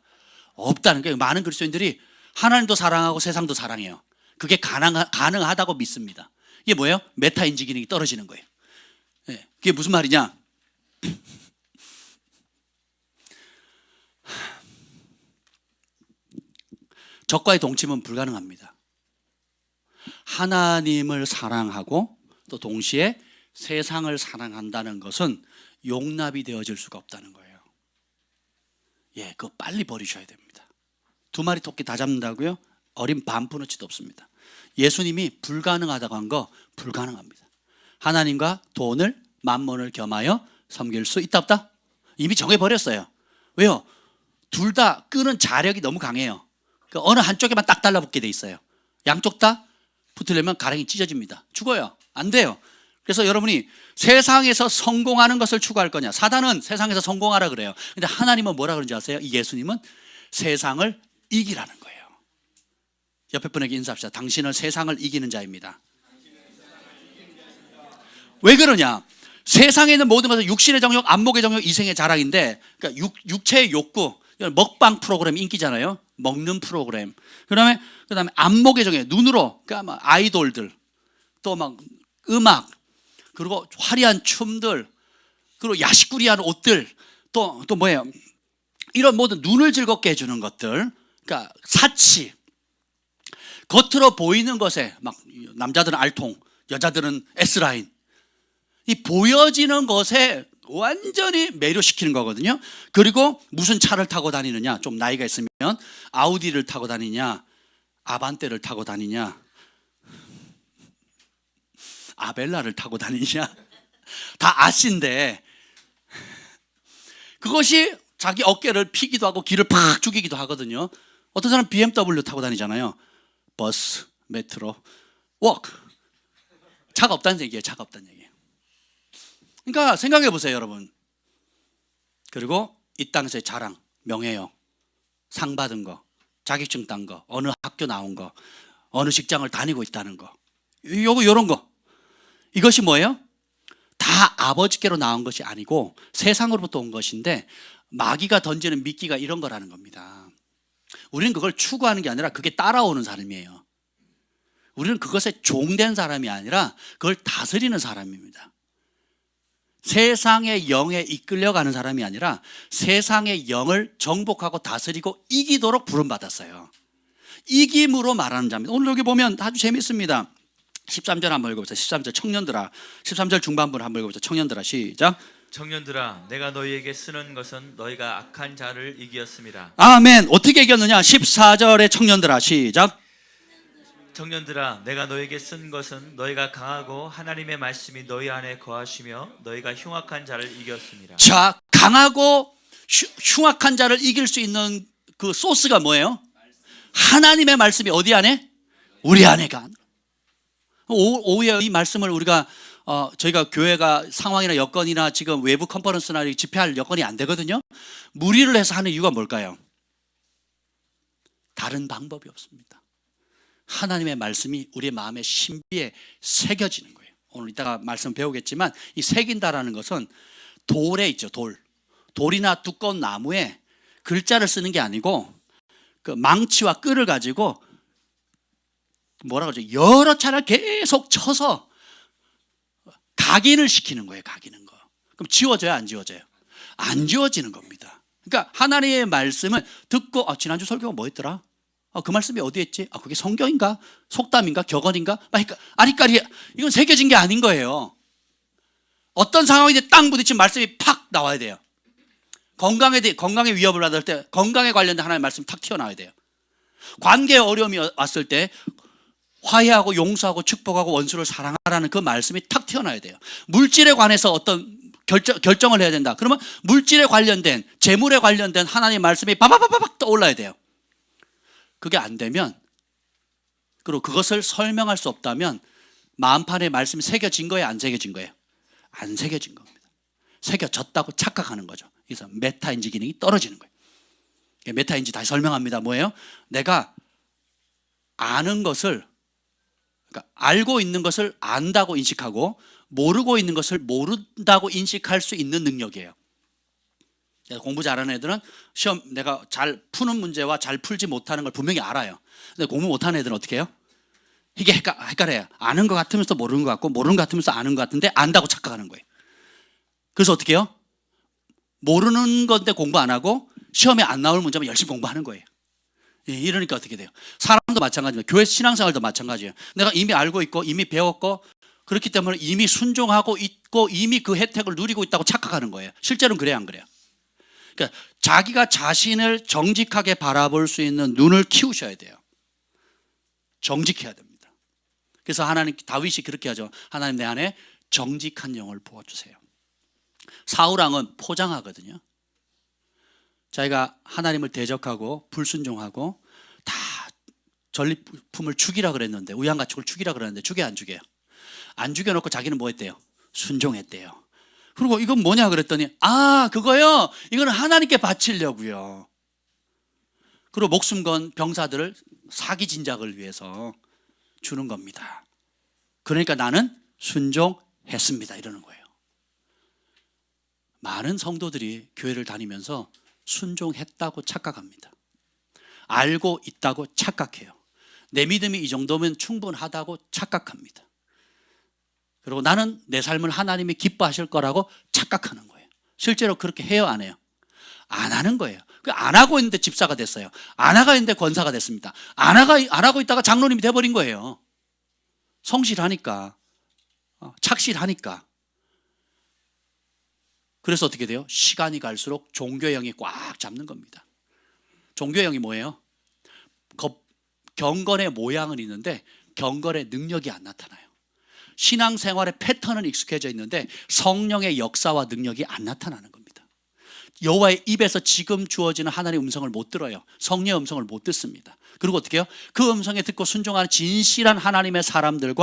없다는 거예요. 많은 그리스도인들이 하나님도 사랑하고 세상도 사랑해요. 그게 가능하다고 믿습니다. 이게 뭐예요? 메타인지 기능이 떨어지는 거예요. 네, 그게 무슨 말이냐? 적과의 동침은 불가능합니다. 하나님을 사랑하고 또 동시에 세상을 사랑한다는 것은 용납이 되어질 수가 없다는 거예요. 그거 빨리 버리셔야 됩니다. 2마리 토끼 다 잡는다고요? 어린 반푼어치도 없습니다. 예수님이 불가능하다고 한 거 불가능합니다. 하나님과 돈을, 만몬을 겸하여 섬길 수 있다 없다? 이미 정해버렸어요. 왜요? 둘 다 끄는 자력이 너무 강해요. 어느 한쪽에만 딱 달라붙게 돼 있어요. 양쪽 다 붙으려면 가랭이 찢어집니다. 죽어요. 안 돼요. 그래서 여러분이 세상에서 성공하는 것을 추구할 거냐? 사단은 세상에서 성공하라 그래요. 근데 하나님은 뭐라 그러는지 아세요? 이 예수님은 세상을 이기라는 거예요. 옆에 분에게 인사합시다. 당신은 세상을 이기는 자입니다. 왜 그러냐? 세상에 있는 모든 것은 육신의 정욕, 안목의 정욕, 이생의 자랑인데, 그러니까 육체의 욕구, 먹방 프로그램 인기잖아요. 먹는 프로그램. 그다음에 안목의 정욕, 눈으로, 그러니까 막 아이돌들, 또 막 음악, 그리고 화려한 춤들, 그리고 야식꾸리한 옷들, 또 뭐예요? 이런 모든 눈을 즐겁게 해주는 것들, 그러니까 사치. 겉으로 보이는 것에 막 남자들은 알통, 여자들은 S라인. 이 보여지는 것에 완전히 매료시키는 거거든요. 그리고 무슨 차를 타고 다니느냐, 좀 나이가 있으면 아우디를 타고 다니냐, 아반떼를 타고 다니냐, 아벨라를 타고 다니냐, 다 아씨인데 그것이 자기 어깨를 피기도 하고 기를 팍 죽이기도 하거든요. 어떤 사람은 BMW 타고 다니잖아요. 버스, 메트로, 워크. 차가 없다는 얘기예요. 차가 없다는 얘기예요. 그러니까 생각해 보세요, 여러분. 그리고 이 땅에서의 자랑, 명예요, 상 받은 거, 자격증 딴 거, 어느 학교 나온 거, 어느 직장을 다니고 있다는 거, 요런 거. 이것이 뭐예요? 다 아버지께로 나온 것이 아니고 세상으로부터 온 것인데 마귀가 던지는 미끼가 이런 거라는 겁니다. 우리는 그걸 추구하는 게 아니라 그게 따라오는 사람이에요. 우리는 그것에 종된 사람이 아니라 그걸 다스리는 사람입니다. 세상의 영에 이끌려가는 사람이 아니라 세상의 영을 정복하고 다스리고 이기도록 부름받았어요. 이김으로 말하는 자입니다. 오늘 여기 보면 아주 재밌습니다. 13절 한번 읽어보세요. 13절 청년들아, 13절 중반부를 한번 읽어보세요. 청년들아, 시작. 청년들아, 내가 너희에게 쓰는 것은 너희가 악한 자를 이기었습니다. 아멘. 어떻게 이겼느냐? 14절에 청년들아, 시작. 청년들아, 내가 너희에게 쓴 것은 너희가 강하고 하나님의 말씀이 너희 안에 거하시며 너희가 흉악한 자를 이겼습니다. 자, 강하고 흉악한 자를 이길 수 있는 그 소스가 뭐예요? 하나님의 말씀이 어디 안에? 우리 안에가. 오후에 이 말씀을 우리가 저희가 교회가 상황이나 여건이나 지금 외부 컨퍼런스나 집회할 여건이 안 되거든요. 무리를 해서 하는 이유가 뭘까요? 다른 방법이 없습니다. 하나님의 말씀이 우리의 마음의 신비에 새겨지는 거예요. 오늘 이따가 말씀 배우겠지만 이 새긴다라는 것은 돌에 있죠. 돌이나 두꺼운 나무에 글자를 쓰는 게 아니고 그 망치와 끌을 가지고 뭐라고 하죠? 여러 차례 계속 쳐서 각인을 시키는 거예요. 각인은 거. 그럼 지워져요? 안 지워져요? 안 지워지는 겁니다. 그러니까 하나님의 말씀을 듣고 지난주 설교가 뭐였더라? 그 말씀이 어디에 있지? 그게 성경인가? 속담인가? 격언인가? 아리까리. 이건 새겨진 게 아닌 거예요. 어떤 상황인데 땅 부딪힌 말씀이 팍 나와야 돼요. 건강에 위협을 받을 때 건강에 관련된 하나님의 말씀이 탁 튀어나와야 돼요. 관계에 어려움이 왔을 때 화해하고 용서하고 축복하고 원수를 사랑하라는 그 말씀이 탁 튀어나와야 돼요. 물질에 관해서 어떤 결정을 해야 된다. 그러면 물질에 관련된, 재물에 관련된 하나님의 말씀이 바바바바박 떠올라야 돼요. 그게 안 되면, 그리고 그것을 설명할 수 없다면 마음판에 말씀이 새겨진 거예요? 안 새겨진 거예요? 안 새겨진 겁니다. 새겨졌다고 착각하는 거죠. 그래서 메타인지 기능이 떨어지는 거예요. 메타인지 다시 설명합니다. 뭐예요? 내가 아는 것을, 그러니까 알고 있는 것을 안다고 인식하고 모르고 있는 것을 모른다고 인식할 수 있는 능력이에요. 공부 잘하는 애들은 시험 내가 잘 푸는 문제와 잘 풀지 못하는 걸 분명히 알아요. 근데 공부 못하는 애들은 어떻게 해요? 이게 헷갈려요. 아는 것 같으면서 모르는 것 같고 모르는 것 같으면서 아는 것 같은데 안다고 착각하는 거예요. 그래서 어떻게 해요? 모르는 건데 공부 안 하고 시험에 안 나올 문제만 열심히 공부하는 거예요. 이러니까 어떻게 돼요? 사람도 마찬가지입니다. 교회 신앙생활도 마찬가지예요. 내가 이미 알고 있고 이미 배웠고 그렇기 때문에 이미 순종하고 있고 이미 그 혜택을 누리고 있다고 착각하는 거예요. 실제로는 그래요, 안 그래요? 그러니까 자기가 자신을 정직하게 바라볼 수 있는 눈을 키우셔야 돼요. 정직해야 됩니다. 그래서 다윗이 그렇게 하죠. 하나님, 내 안에 정직한 영을 부어주세요. 사울왕은 포장하거든요. 자기가 하나님을 대적하고 불순종하고 다 전리품을 죽이라 그랬는데, 우양가축을 죽이라 그랬는데 죽여 안 죽여요? 안 죽여놓고 자기는 뭐 했대요? 순종했대요. 그리고 이건 뭐냐 그랬더니 그거요, 이거는 하나님께 바치려고요. 그리고 목숨 건 병사들을 사기 진작을 위해서 주는 겁니다. 그러니까 나는 순종했습니다, 이러는 거예요. 많은 성도들이 교회를 다니면서 순종했다고 착각합니다. 알고 있다고 착각해요. 내 믿음이 이 정도면 충분하다고 착각합니다. 그리고 나는 내 삶을 하나님이 기뻐하실 거라고 착각하는 거예요. 실제로 그렇게 해요, 안 해요? 안 하는 거예요. 안 하고 있는데 집사가 됐어요. 안 하고 있는데 권사가 됐습니다. 안 하고 있다가 장로님이 돼버린 거예요. 성실하니까, 착실하니까. 그래서 어떻게 돼요? 시간이 갈수록 종교형이 꽉 잡는 겁니다. 종교형이 뭐예요? 경건의 모양은 있는데 경건의 능력이 안 나타나요. 신앙생활의 패턴은 익숙해져 있는데 성령의 역사와 능력이 안 나타나는 겁니다. 여호와의 입에서 지금 주어지는 하나님의 음성을 못 들어요. 성령의 음성을 못 듣습니다. 그리고 어떻게 해요? 그 음성에 듣고 순종하는 진실한 하나님의 사람들을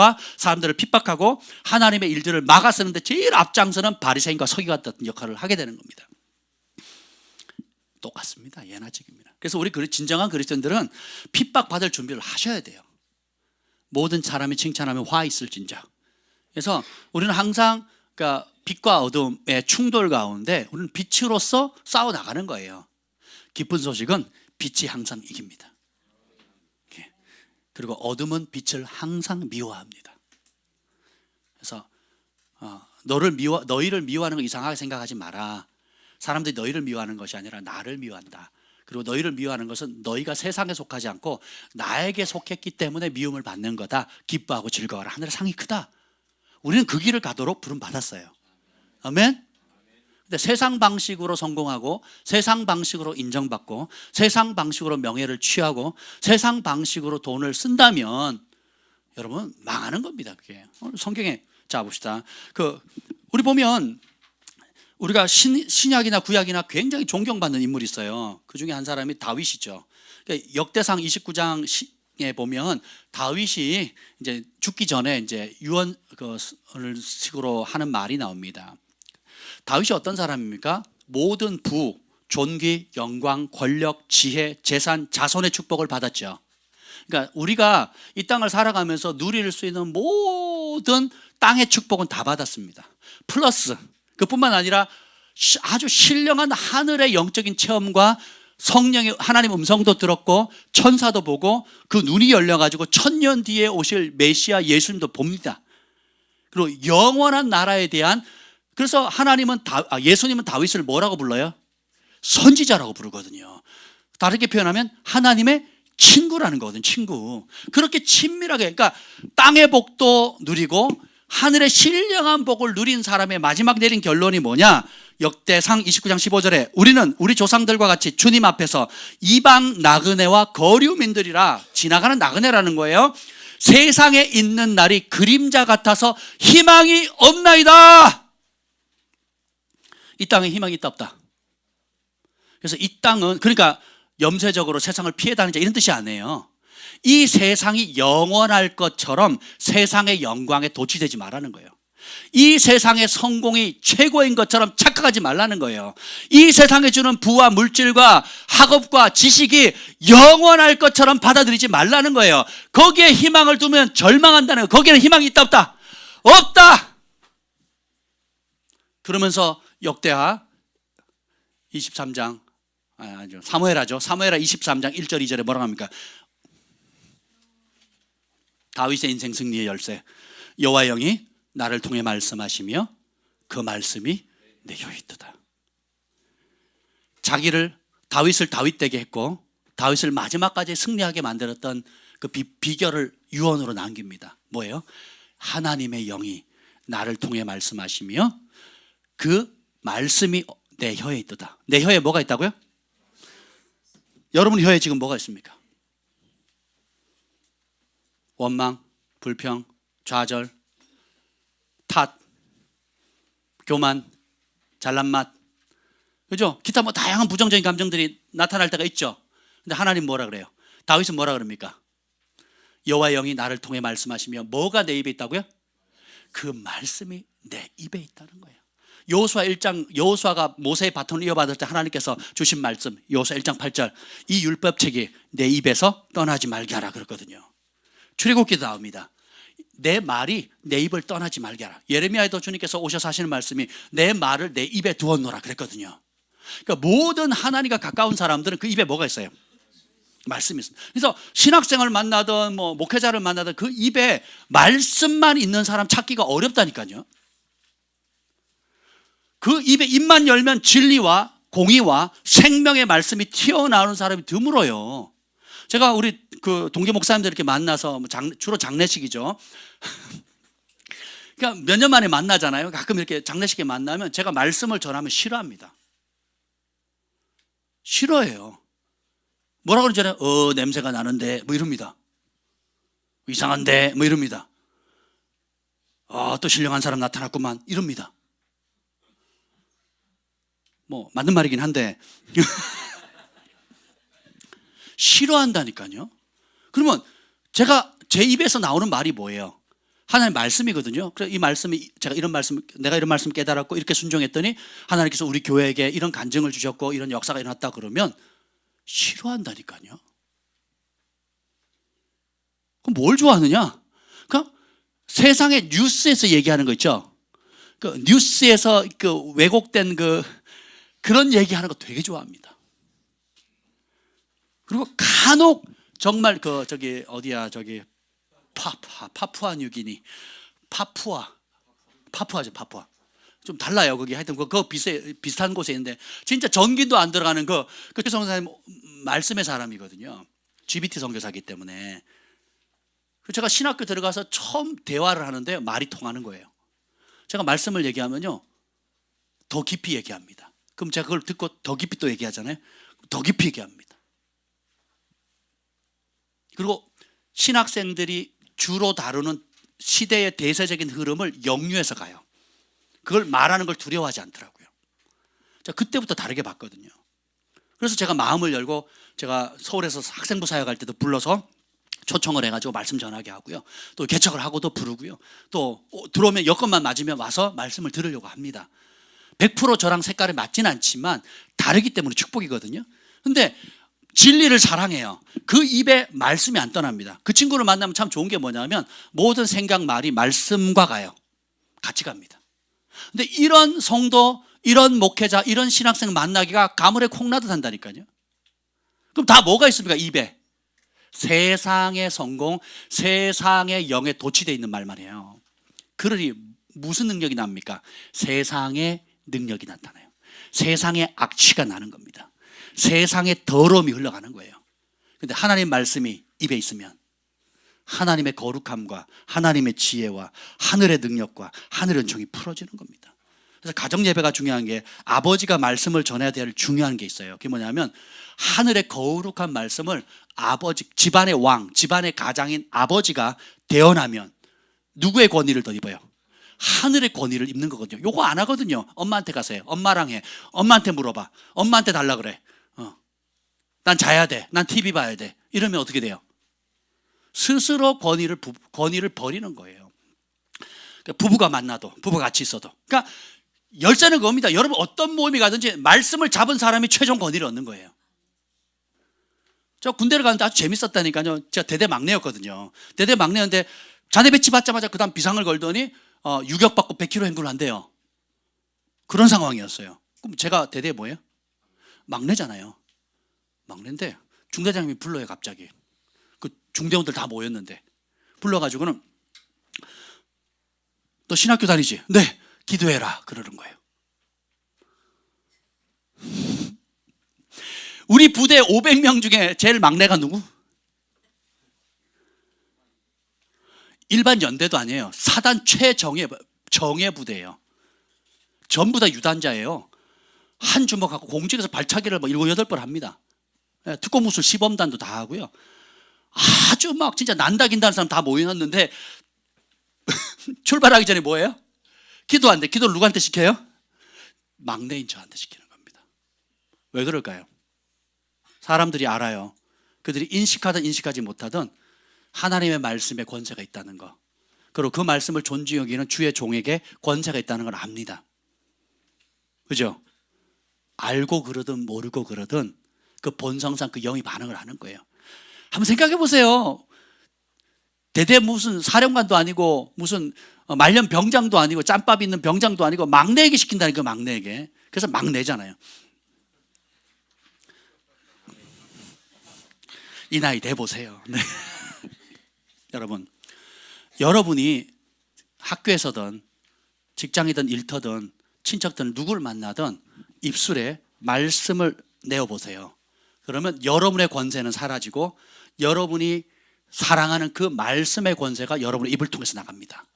핍박하고 하나님의 일들을 막아서는데 제일 앞장서는 바리새인과 서기관 같은 역할을 하게 되는 겁니다. 똑같습니다. 예나 지금이나. 그래서 우리 진정한 그리스도인들은 핍박받을 준비를 하셔야 돼요. 모든 사람이 칭찬하면 화 있을진저. 그래서 우리는 항상 그러니까 빛과 어둠의 충돌 가운데 우리는 빛으로서 싸워 나가는 거예요. 기쁜 소식은 빛이 항상 이깁니다. 그리고 어둠은 빛을 항상 미워합니다. 그래서 너희를 미워하는 거 이상하게 생각하지 마라. 사람들이 너희를 미워하는 것이 아니라 나를 미워한다. 그리고 너희를 미워하는 것은 너희가 세상에 속하지 않고 나에게 속했기 때문에 미움을 받는 거다. 기뻐하고 즐거워라. 하늘의 상이 크다. 우리는 그 길을 가도록 부름받았어요. 아멘. 근데 세상 방식으로 성공하고 세상 방식으로 인정받고 세상 방식으로 명예를 취하고 세상 방식으로 돈을 쓴다면 여러분 망하는 겁니다. 그게 성경에 자 봅시다. 우리 보면 우리가 신약이나 구약이나 굉장히 존경받는 인물이 있어요. 그 중에 한 사람이 다윗이죠. 그러니까 역대상 29장에 보면 다윗이 이제 죽기 전에 이제 유언을 식으로 하는 말이 나옵니다. 다윗이 어떤 사람입니까? 모든 부, 존귀, 영광, 권력, 지혜, 재산, 자손의 축복을 받았죠. 그러니까 우리가 이 땅을 살아가면서 누릴 수 있는 모든 땅의 축복은 다 받았습니다. 플러스 그뿐만 아니라 아주 신령한 하늘의 영적인 체험과 성령의 하나님 음성도 들었고 천사도 보고 그 눈이 열려가지고 1000년 뒤에 오실 메시아 예수님도 봅니다. 그리고 영원한 나라에 대한 그래서 예수님은 다윗을 뭐라고 불러요? 선지자라고 부르거든요. 다르게 표현하면 하나님의 친구라는 거거든요. 친구. 그렇게 친밀하게 그러니까 땅의 복도 누리고 하늘의 신령한 복을 누린 사람의 마지막 내린 결론이 뭐냐? 역대상 29장 15절에 우리는 우리 조상들과 같이 주님 앞에서 이방 나그네와 거류민들이라 지나가는 나그네라는 거예요. 세상에 있는 날이 그림자 같아서 희망이 없나이다. 이 땅에 희망이 있다 없다. 그래서 이 땅은 그러니까 염세적으로 세상을 피해 다니자 이런 뜻이 아니에요. 이 세상이 영원할 것처럼 세상의 영광에 도취되지 말라는 거예요. 이 세상의 성공이 최고인 것처럼 착각하지 말라는 거예요. 이 세상에 주는 부와 물질과 학업과 지식이 영원할 것처럼 받아들이지 말라는 거예요. 거기에 희망을 두면 절망한다는 거예요. 거기에는 희망이 있다 없다? 없다. 그러면서 역대하 23장 사무엘하죠. 사무엘하 23장 1절 2절에 뭐라고 합니까? 다윗의 인생 승리의 열쇠. 여호와의 영이 나를 통해 말씀하시며 그 말씀이 내 혀에 있도다. 다윗을 다윗되게 했고 다윗을 마지막까지 승리하게 만들었던 그 비결을 유언으로 남깁니다. 뭐예요? 하나님의 영이 나를 통해 말씀하시며 그 말씀이 내 혀에 있도다. 내 혀에 뭐가 있다고요? 여러분 혀에 지금 뭐가 있습니까? 원망, 불평, 좌절, 탓, 교만, 잘난 맛, 그죠? 기타 뭐 다양한 부정적인 감정들이 나타날 때가 있죠. 근데 하나님 뭐라 그래요? 다윗은 뭐라 그럽니까? 여호와의 영이 나를 통해 말씀하시며 뭐가 내 입에 있다고요? 그 말씀이 내 입에 있다는 거예요. 여호수아가 모세의 바톤을 이어받을 때 하나님께서 주신 말씀 여호수아 1장 8절 이 율법책이 내 입에서 떠나지 말게 하라 그랬거든요. 출애굽기도 나옵니다. 내 말이 내 입을 떠나지 말게 하라. 예레미야에도 주님께서 오셔서 하시는 말씀이 내 말을 내 입에 두었노라 그랬거든요. 그러니까 모든 하나님과 가까운 사람들은 그 입에 뭐가 있어요? 말씀이 있습니다. 그래서 신학생을 만나든 뭐 목회자를 만나든 그 입에 말씀만 있는 사람 찾기가 어렵다니까요. 그 입에 입만 열면 진리와 공의와 생명의 말씀이 튀어나오는 사람이 드물어요. 제가 우리 그 동계 목사님들 이렇게 만나서 주로 장례식이죠. 그러니까 몇 년 만에 만나잖아요. 가끔 이렇게 장례식에 만나면 제가 말씀을 전하면 싫어합니다. 싫어해요. 뭐라 그러잖아요. 냄새가 나는데 뭐 이럽니다. 이상한데 뭐 이럽니다. 또 신령한 사람 나타났구만 이럽니다. 뭐 맞는 말이긴 한데 싫어한다니까요. 그러면 제 입에서 나오는 말이 뭐예요? 하나님 말씀이거든요. 그래서 이 말씀이 내가 이런 말씀 깨달았고 이렇게 순종했더니 하나님께서 우리 교회에게 이런 간증을 주셨고 이런 역사가 일어났다 그러면 싫어한다니까요. 그럼 뭘 좋아하느냐? 그러니까 세상의 뉴스에서 얘기하는 거 있죠. 그 뉴스에서 그 왜곡된 그런 얘기하는 거 되게 좋아합니다. 그리고 간혹 정말 파푸아 뉴기니, 파푸아죠. 좀 달라요. 거기 하여튼 그거 비슷한 곳에 있는데 진짜 전기도 안 들어가는 그 성사님 말씀의 사람이거든요. GBT 선교사기 때문에. 제가 신학교 들어가서 처음 대화를 하는데 말이 통하는 거예요. 제가 말씀을 얘기하면요 더 깊이 얘기합니다. 그럼 제가 그걸 듣고 더 깊이 또 얘기하잖아요. 더 깊이 얘기합니다. 그리고 신학생들이 주로 다루는 시대의 대세적인 흐름을 역류해서 가요. 그걸 말하는 걸 두려워하지 않더라고요. 제가 그때부터 다르게 봤거든요. 그래서 제가 마음을 열고 제가 서울에서 학생부 사역할 때도 불러서 초청을 해가지고 말씀 전하게 하고요. 또 개척을 하고도 부르고요. 또 들어오면 여건만 맞으면 와서 말씀을 들으려고 합니다. 100% 저랑 색깔이 맞진 않지만 다르기 때문에 축복이거든요. 근데 진리를 사랑해요. 그 입에 말씀이 안 떠납니다. 그 친구를 만나면 참 좋은 게 뭐냐면 모든 생각 말이 말씀과 가요. 같이 갑니다. 근데 이런 성도, 이런 목회자, 이런 신학생 만나기가 가물에 콩나듯 한다니까요. 그럼 다 뭐가 있습니까? 입에. 세상의 성공, 세상의 영에 도취되어 있는 말만 해요. 그러니 무슨 능력이 납니까? 세상의 능력이 나타나요. 세상의 악취가 나는 겁니다. 세상의 더러움이 흘러가는 거예요. 그런데 하나님 말씀이 입에 있으면 하나님의 거룩함과 하나님의 지혜와 하늘의 능력과 하늘의 은총이 풀어지는 겁니다. 그래서 가정예배가 중요한 게 아버지가 말씀을 전해야 될 중요한 게 있어요. 그게 뭐냐면 하늘의 거룩한 말씀을 아버지, 집안의 왕, 집안의 가장인 아버지가 대언하면 누구의 권위를 더 입어요? 하늘의 권위를 입는 거거든요. 요거 안 하거든요. 엄마한테 가세요. 엄마랑 해. 엄마한테 물어봐. 엄마한테 달라 그래. 난 자야 돼. 난 TV 봐야 돼. 이러면 어떻게 돼요? 스스로 권위를 버리는 거예요. 그러니까 부부가 만나도, 부부가 같이 있어도. 그러니까 열쇠는 그겁니다. 여러분 어떤 모임이 가든지 말씀을 잡은 사람이 최종 권위를 얻는 거예요. 저 군대를 갔는데 아주 재밌었다니까요. 제가 대대 막내였거든요. 대대 막내였는데 자대 배치 받자마자 그 다음 비상을 걸더니 유격받고 100km 행군을 한대요. 그런 상황이었어요. 그럼 제가 대대에 뭐예요? 막내잖아요. 막내인데 중대장님이 불러요. 갑자기 그 중대원들 다 모였는데 불러가지고는 너 신학교 다니지? 네. 기도해라 그러는 거예요. 우리 부대 500명 중에 제일 막내가 누구? 일반 연대도 아니에요. 사단 정예 부대예요. 전부 다 유단자예요. 한 주먹하고 공직에서 발차기를 7, 8번 합니다. 특공무술 시범단도 다 하고요. 아주 막 진짜 난다긴다는 사람 다 모여놨는데 출발하기 전에 뭐예요? 기도 안 돼. 기도를 누구한테 시켜요? 막내인 저한테 시키는 겁니다. 왜 그럴까요? 사람들이 알아요. 그들이 인식하든 인식하지 못하든 하나님의 말씀에 권세가 있다는 거. 그리고 그 말씀을 존중히 여기는 주의 종에게 권세가 있다는 걸 압니다. 그죠? 알고 그러든 모르고 그러든 그 본성상 그 영이 반응을 하는 거예요. 한번 생각해 보세요. 대대 무슨 사령관도 아니고 무슨 말년 병장도 아니고 짬밥 있는 병장도 아니고 막내에게 시킨다니까. 막내에게. 그래서 막내잖아요. 이 나이 돼 보세요. 네. 여러분, 여러분이 학교에서든 직장이든 일터든 친척든 누구를 만나든 입술에 말씀을 내어보세요. 그러면 여러분의 권세는 사라지고 여러분이 사랑하는 그 말씀의 권세가 여러분의 입을 통해서 나갑니다.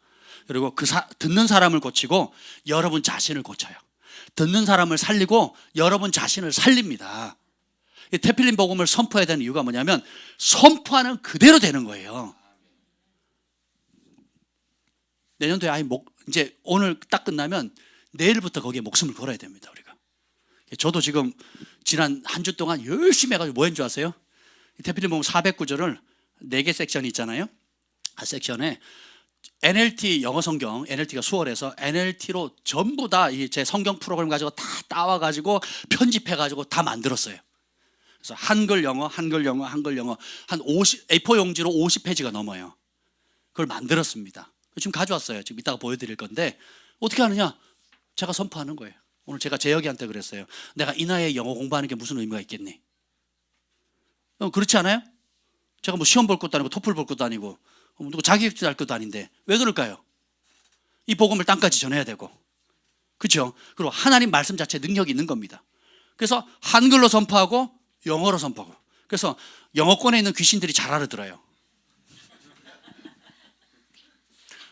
그리고 듣는 사람을 고치고 여러분 자신을 고쳐요. 듣는 사람을 살리고 여러분 자신을 살립니다. 테필린 복음을 선포해야 되는 이유가 뭐냐면 선포하는 그대로 되는 거예요. 내년도에 이제 오늘 딱 끝나면 내일부터 거기에 목숨을 걸어야 됩니다. 우리가. 저도 지금 지난 한 주 동안 열심히 해가지고 뭐 했는 줄 아세요? 테필린 복음 409절을 4개 섹션이 있잖아요. 한 섹션에 NLT 영어 성경, NLT가 수월해서 NLT로 전부 다 제 성경 프로그램 가지고 다 따와가지고 편집해가지고 다 만들었어요. 그래서 한글 영어 한 50, A4 용지로 50페이지가 넘어요. 그걸 만들었습니다. 지금 가져왔어요. 지금 이따가 보여드릴 건데 어떻게 하느냐? 제가 선포하는 거예요. 오늘 제가 재혁이한테 그랬어요. 내가 이 나이에 영어 공부하는 게 무슨 의미가 있겠니? 그렇지 않아요? 제가 뭐 시험 볼 것도 아니고 토플 볼 것도 아니고 누구 자격증 할 것도 아닌데 왜 그럴까요? 이 복음을 땅까지 전해야 되고, 그렇죠? 그리고 하나님 말씀 자체에 능력이 있는 겁니다. 그래서 한글로 선포하고 영어로 선포하고, 그래서 영어권에 있는 귀신들이 잘 알아들어요.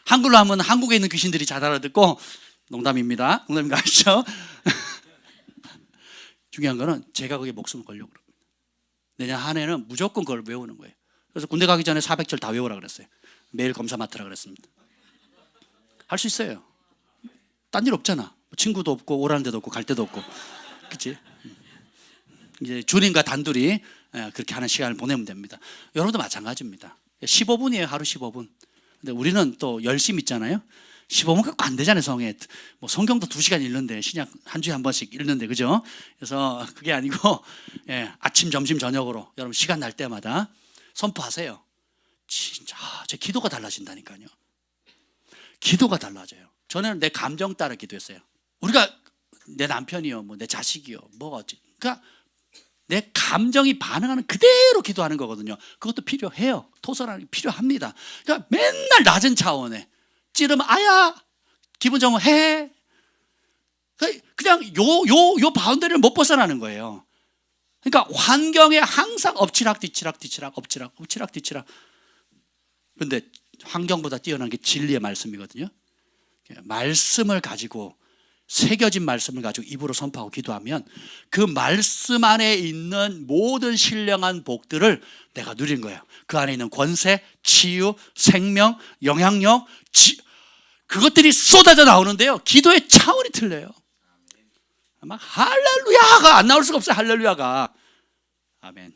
한글로 하면 한국에 있는 귀신들이 잘 알아듣고, 농담입니다. 농담인 거 아시죠? 중요한 거는 제가 거기에 목숨을 걸려고 그럽니다. 내년 한 해는 무조건 그걸 외우는 거예요. 그래서 군대 가기 전에 400절 다 외우라 그랬어요. 매일 검사 맡으라 그랬습니다. 할 수 있어요. 딴 일 없잖아. 친구도 없고 오라는 데도 없고 갈 데도 없고, 그렇지? 이제 주님과 단둘이 그렇게 하는 시간을 보내면 됩니다. 여러분도 마찬가지입니다. 15분이에요. 하루 15분. 근데 우리는 또 열심히 있잖아요. 15분 갖고 안 되잖아요. 성에 뭐 성경도 2시간 읽는데, 신약 한 주에 한 번씩 읽는데, 그죠? 그래서 그게 아니고 아침, 점심, 저녁으로 여러분 시간 날 때마다 선포하세요. 진짜 제 기도가 달라진다니까요. 기도가 달라져요. 저는 내 감정 따라 기도했어요. 우리가 내 남편이요, 뭐 내 자식이요, 뭐가 어찌, 그러니까 내 감정이 반응하는 그대로 기도하는 거거든요. 그것도 필요해요. 토설하는 게 필요합니다. 그러니까 맨날 낮은 차원에 찌르면 아야, 기분 좋으면 해. 그냥 요 바운더리를 못 벗어나는 거예요. 그러니까 환경에 항상 엎치락 뒤치락 엎치락 뒤치락. 그런데 환경보다 뛰어난 게 진리의 말씀이거든요. 말씀을 가지고, 새겨진 말씀을 가지고 입으로 선포하고 기도하면 그 말씀 안에 있는 모든 신령한 복들을 내가 누린 거예요. 그 안에 있는 권세, 치유, 생명, 영향력, 그것들이 쏟아져 나오는데요. 기도의 차원이 틀려요. 막 할렐루야가 안 나올 수가 없어요. 할렐루야가. 아멘.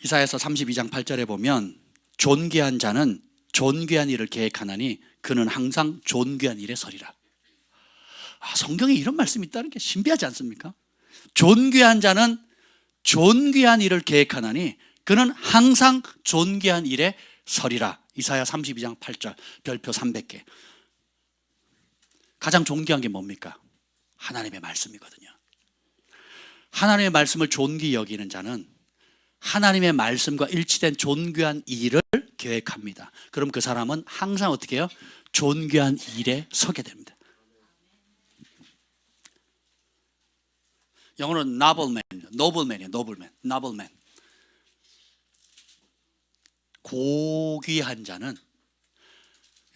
이사야서 32장 8절에 보면 존귀한 자는 존귀한 일을 계획하나니 그는 항상 존귀한 일에 서리라. 성경에 이런 말씀이 있다는 게 신비하지 않습니까? 존귀한 자는 존귀한 일을 계획하나니 그는 항상 존귀한 일에 서리라. 이사야 32장 8절, 별표 300개. 가장 존귀한 게 뭡니까? 하나님의 말씀이거든요. 하나님의 말씀을 존귀히 여기는 자는 하나님의 말씀과 일치된 존귀한 일을 계획합니다. 그럼 그 사람은 항상 어떻게 해요? 존귀한 일에 서게 됩니다. 영어로는 nobleman. 고귀한 자는,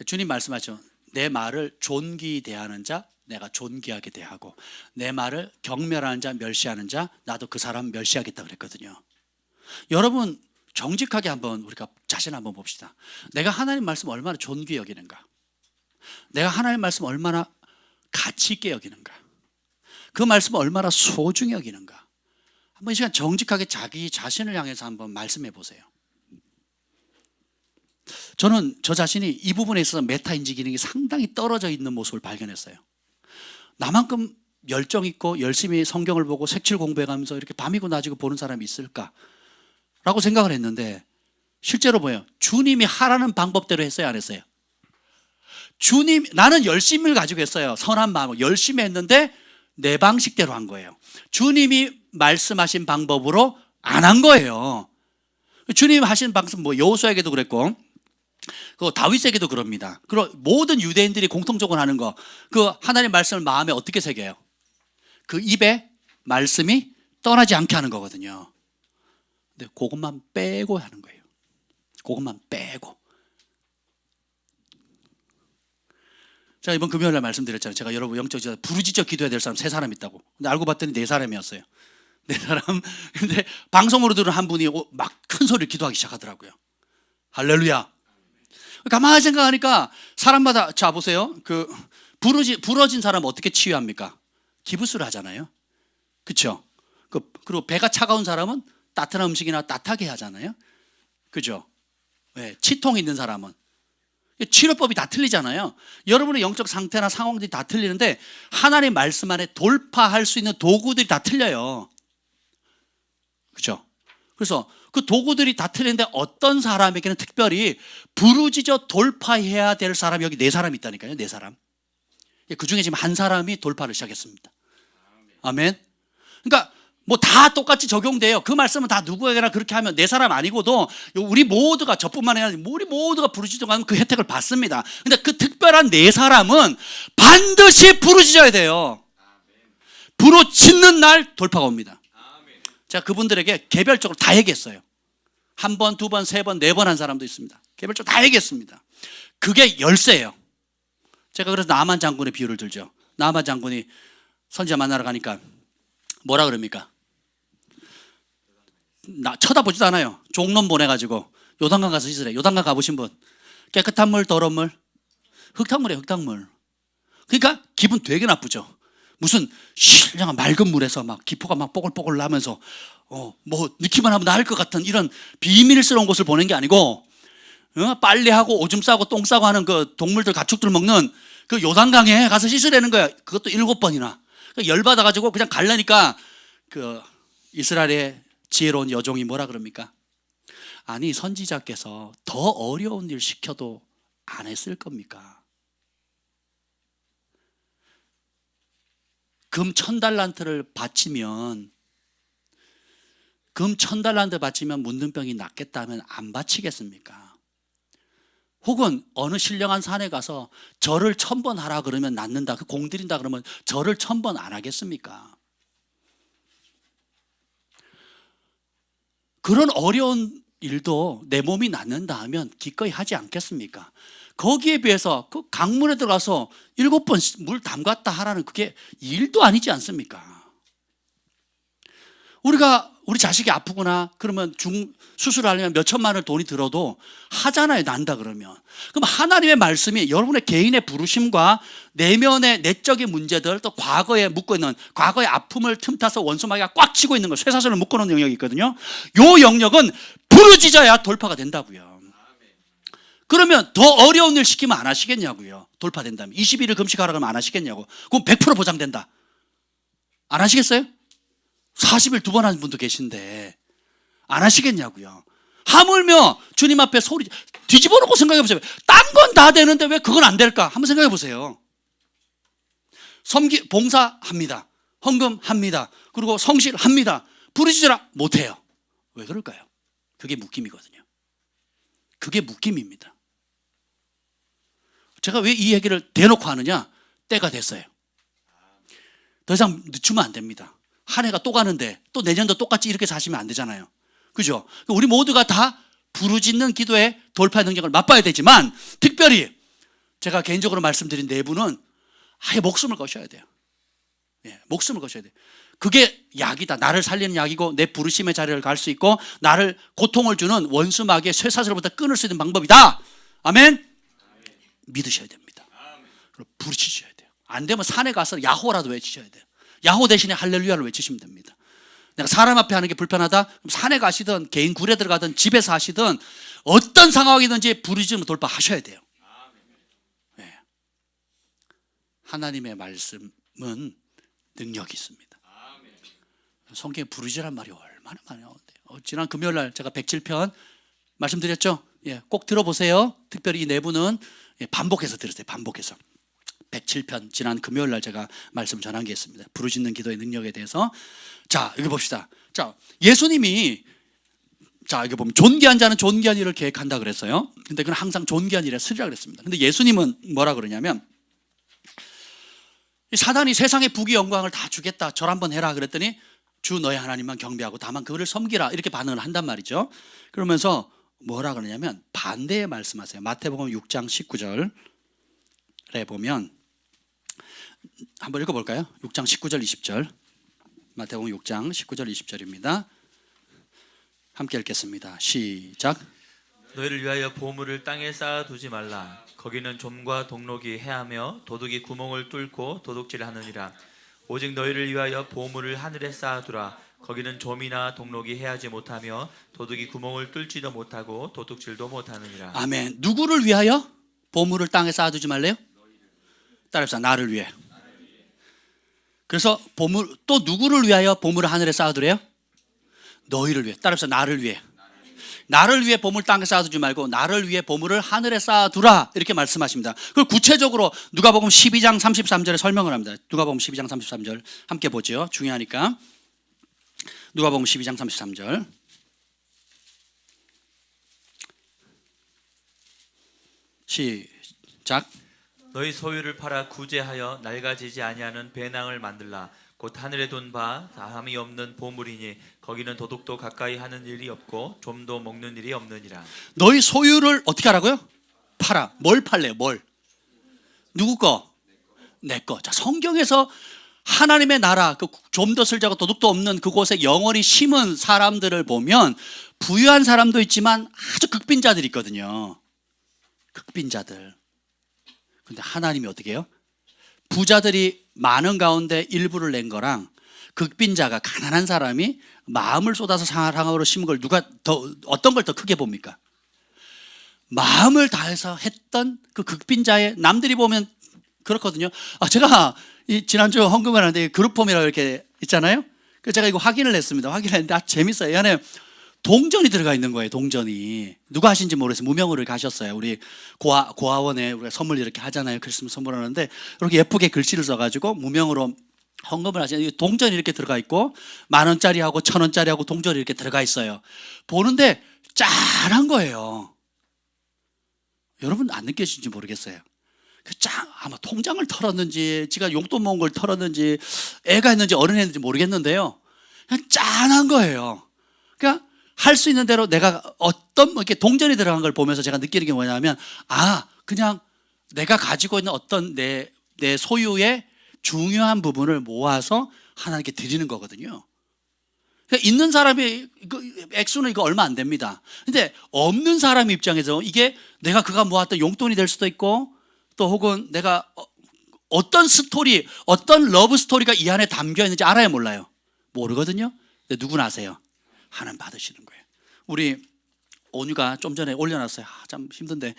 주님 말씀하죠. 내 말을 존귀히 대하는 자 내가 존귀하게 대하고, 내 말을 경멸하는 자, 멸시하는 자 나도 그 사람 멸시하겠다 그랬거든요. 여러분 정직하게 한번 우리가 자신 한번 봅시다. 내가 하나님 말씀 얼마나 존귀히 여기는가? 내가 하나님 말씀 얼마나 가치 있게 여기는가? 그 말씀 얼마나 소중히 여기는가? 한번 이 시간 정직하게 자기 자신을 향해서 한번 말씀해 보세요. 저는 저 자신이 이 부분에 있어서 메타인지 기능이 상당히 떨어져 있는 모습을 발견했어요. 나만큼 열정 있고 열심히 성경을 보고 색칠 공부해가면서 이렇게 밤이고 낮이고 보는 사람이 있을까? 라고 생각을 했는데 실제로 뭐예요? 주님이 하라는 방법대로 했어요, 안 했어요? 나는 열심을 가지고 했어요. 선한 마음을 열심히 했는데 내 방식대로 한 거예요. 주님이 말씀하신 방법으로 안 한 거예요. 주님 하신 방법, 뭐 여호수아에게도 그랬고 그 다윗에게도 그럽니다. 그리고 모든 유대인들이 공통적으로 하는 거, 그 하나님 말씀을 마음에 어떻게 새겨요? 그 입에 말씀이 떠나지 않게 하는 거거든요. 근데 그것만 빼고 하는 거예요. 그것만 빼고. 제가 이번 금요일날 말씀드렸잖아요. 제가 여러분 영적으로 부르짖어 기도해야 될 사람 3사람 있다고. 근데 알고 봤더니 4사람이었어요. 4사람. 근데 방송으로 들은 한 분이 막 큰 소리를 기도하기 시작하더라고요. 할렐루야. 가만히 생각하니까 사람마다, 자 보세요. 그 부러진 사람 어떻게 치유합니까? 기부스를 하잖아요. 그렇죠? 그리고 배가 차가운 사람은 따뜻한 음식이나 따뜻하게 하잖아요. 그죠? 왜? 치통이 있는 사람은. 치료법이 다 틀리잖아요. 여러분의 영적 상태나 상황들이 다 틀리는데 하나님의 말씀 안에 돌파할 수 있는 도구들이 다 틀려요. 그렇죠? 그래서 그 도구들이 다 틀리는데 어떤 사람에게는 특별히 부르짖어 돌파해야 될 사람이 여기 4사람이 있다니까요. 4사람. 그 중에 지금 한 사람이 돌파를 시작했습니다. 아멘. 그러니까 뭐 다 똑같이 적용돼요. 그 말씀은 다 누구에게나 그렇게 하면 4사람 아니고도 우리 모두가, 저뿐만 아니라 우리 모두가 부르짖어가면 그 혜택을 받습니다. 근데 그 특별한 4사람은 반드시 부르짖어야 돼요. 부르짖는 날 돌파가 옵니다. 제가 그분들에게 개별적으로 다 얘기했어요. 1번, 2번, 3번, 4번 한 사람도 있습니다. 개별적으로 다 얘기했습니다. 그게 열쇠예요. 제가 그래서 나만 장군의 비유를 들죠. 나만 장군이 선지자 만나러 가니까 뭐라 그럽니까? 나 쳐다보지도 않아요. 종론 보내가지고 요단강 가서 씻으래. 요단강 가보신 분? 깨끗한 물, 더러운 물? 흙탕물이에요, 흙탕물. 그러니까 기분 되게 나쁘죠. 무슨 신령한 맑은 물에서 막 기포가 막 뽀글뽀글 나면서 뭐 넣기만 하면 나을 것 같은 이런 비밀스러운 곳을 보낸 게 아니고 빨래하고 오줌 싸고 똥 싸고 하는 그 동물들, 가축들 먹는 그 요단강에 가서 씻으라는 거야. 그것도 7번이나. 열받아가지고 그냥 갈라니까 그 이스라엘의 지혜로운 여종이 뭐라 그럽니까? 아니, 선지자께서 더 어려운 일 시켜도 안 했을 겁니까? 금 1000달란트를 바치면 문둥병이 낫겠다면 안 바치겠습니까? 혹은 어느 신령한 산에 가서 절을 1000번 하라 그러면 낫는다, 그 공들인다 그러면 절을 1000번 안 하겠습니까? 그런 어려운 일도 내 몸이 낫는다 하면 기꺼이 하지 않겠습니까? 거기에 비해서 그 강물에 들어가서 7번 물 담갔다 하라는 그게 일도 아니지 않습니까? 우리 자식이 아프구나 그러면 수술하려면 몇 천만 원 돈이 들어도 하잖아요. 난다 그러면. 그럼 하나님의 말씀이 여러분의 개인의 부르심과 내면의 내적인 문제들, 또 과거에 묶고 있는 과거의 아픔을 틈타서 원수마귀가 꽉 치고 있는 거, 쇠사슬을 묶어놓은 영역이 있거든요. 요 영역은 부르짖어야 돌파가 된다고요. 그러면 더 어려운 일 시키면 안 하시겠냐고요. 돌파된다면 21일 금식하라 그러면 안 하시겠냐고. 그럼 100% 보장된다. 안 하시겠어요? 40일 2번 하는 분도 계신데 안 하시겠냐고요. 하물며 주님 앞에 소리 뒤집어 놓고 생각해 보세요. 딴 건 다 되는데 왜 그건 안 될까? 한번 생각해 보세요. 봉사합니다. 헌금합니다. 그리고 성실합니다. 부르짖으라 못해요. 왜 그럴까요? 그게 묶임이거든요. 그게 묶임입니다. 제가 왜 이 얘기를 대놓고 하느냐? 때가 됐어요. 더 이상 늦추면 안 됩니다. 한 해가 또 가는데 또 내년도 똑같이 이렇게 사시면 안 되잖아요. 그죠? 우리 모두가 다 부르짖는 기도의 돌파 능력을 맛봐야 되지만 특별히 제가 개인적으로 말씀드린 4분은 아예 목숨을 거셔야 돼요. 목숨을 거셔야 돼요. 그게 약이다. 나를 살리는 약이고 내 부르심의 자리를 갈 수 있고 나를 고통을 주는 원수마귀의 쇠사슬로부터 끊을 수 있는 방법이다. 아멘? 믿으셔야 됩니다. 그리고 부르짖으셔야 돼요. 안 되면 산에 가서 야호라도 외치셔야 돼요. 야호 대신에 할렐루야를 외치시면 됩니다. 내가 사람 앞에 하는 게 불편하다? 그럼 산에 가시든 개인 굴에 들어가든 집에서 하시든 어떤 상황이든지 부르짖으면 돌파하셔야 돼요. 네. 하나님의 말씀은 능력이 있습니다. 성경에 부르짖으란 말이 얼마나 많이 나오는데요. 지난 금요일날 제가 107편 말씀드렸죠? 꼭 들어보세요. 특별히 이 4분은 반복해서 들으세요. 반복해서 107편 지난 금요일날 제가 말씀 전한 게 있습니다. 부르짖는 기도의 능력에 대해서. 자, 여기 봅시다. 자, 예수님이 여기 보면 존귀한 자는 존귀한 일을 계획한다 그랬어요. 근데 그건 항상 존귀한 일에 쓰리라 그랬습니다. 근데 예수님은 뭐라 그러냐면 사단이 세상의 부귀 영광을 다 주겠다. 절 한번 해라 그랬더니 주 너의 하나님만 경배하고 다만 그를 섬기라 이렇게 반응을 한단 말이죠. 그러면서 뭐라 그러냐면 반대의 말씀하세요. 마태복음 6장 19절에 보면 한번 읽어볼까요? 6장 19절 20절 마태복음 6장 19절 20절입니다. 함께 읽겠습니다. 시작. 너희를 위하여 보물을 땅에 쌓아두지 말라. 거기는 좀과 동록이 해하며 도둑이 구멍을 뚫고 도둑질하느니라. 오직 너희를 위하여 보물을 하늘에 쌓아두라. 거기는 좀이나 동록이 해하지 못하며 도둑이 구멍을 뚫지도 못하고 도둑질도 못하느니라. 아멘. 누구를 위하여? 보물을 땅에 쌓아두지 말래요? 따라합시다. 나를 위해. 그래서 보물, 또 누구를 위하여 보물을 하늘에 쌓아두래요? 너희를 위해. 따라합시다. 나를 위해. 나를 위해 보물 땅에 쌓아두지 말고 나를 위해 보물을 하늘에 쌓아두라, 이렇게 말씀하십니다. 그걸 구체적으로 누가복음 12장 33절에 설명을 합니다. 누가복음 12장 33절 함께 보죠. 중요하니까. 누가복음 12장 33절. 시작. 너희 소유를 팔아 구제하여 낡아지지 아니하는 배낭을 만들라. 곧 하늘에 둔 바 다함이 없는 보물이니 거기는 도둑도 가까이 하는 일이 없고 좀도 먹는 일이 없느니라. 너희 소유를 어떻게 하라고요? 팔아. 뭘 팔래요? 뭘? 누구 거? 내 거. 자, 성경에서 하나님의 나라, 그 좀도 쓸자고 도둑도 없는 그곳에 영원히 심은 사람들을 보면 부유한 사람도 있지만 아주 극빈자들이 있거든요. 극빈자들. 근데 하나님이 어떻게 해요? 부자들이 많은 가운데 일부를 낸 거랑 극빈자가 가난한 사람이 마음을 쏟아서 사랑으로 심은 걸 누가 더, 어떤 걸 더 크게 봅니까? 마음을 다해서 했던 그 극빈자의, 남들이 보면 그렇거든요. 제가 지난주 헌금을 하는데 그룹홈이라고 이렇게 있잖아요. 그래서 제가 이거 확인을 했습니다. 확인했는데 재밌어요. 이 안에 동전이 들어가 있는 거예요. 동전이. 누가 하신지 모르겠어요. 무명으로 가셨어요. 우리 고아원에 우리가 선물 이렇게 하잖아요. 크리스마스 선물하는데 이렇게 예쁘게 글씨를 써가지고 무명으로 헌금을 하시는, 동전이 이렇게 들어가 있고 10,000원짜리하고 1,000원짜리하고 동전이 이렇게 들어가 있어요. 보는데 짠한 거예요. 여러분 안 느껴지는지 모르겠어요. 아마 통장을 털었는지 지가 용돈 모은 걸 털었는지 애가 했는지 어른이 했는지 모르겠는데요, 그냥 짠한 거예요. 그러니까 할 수 있는 대로 내가 어떤 이렇게 동전이 들어간 걸 보면서 제가 느끼는 게 뭐냐면, 그냥 내가 가지고 있는 어떤 내 소유의 중요한 부분을 모아서 하나님께 드리는 거거든요. 그러니까 있는 사람이 액수는 이거 얼마 안 됩니다. 근데 없는 사람 입장에서 이게 내가 그가 모았던 용돈이 될 수도 있고, 또 혹은 내가 어떤 스토리, 어떤 러브 스토리가 이 안에 담겨 있는지 알아요, 몰라요? 모르거든요. 근데 누구나 아세요? 하나님 받으시는 거예요. 우리 온유가 좀 전에 올려놨어요. 참 힘든데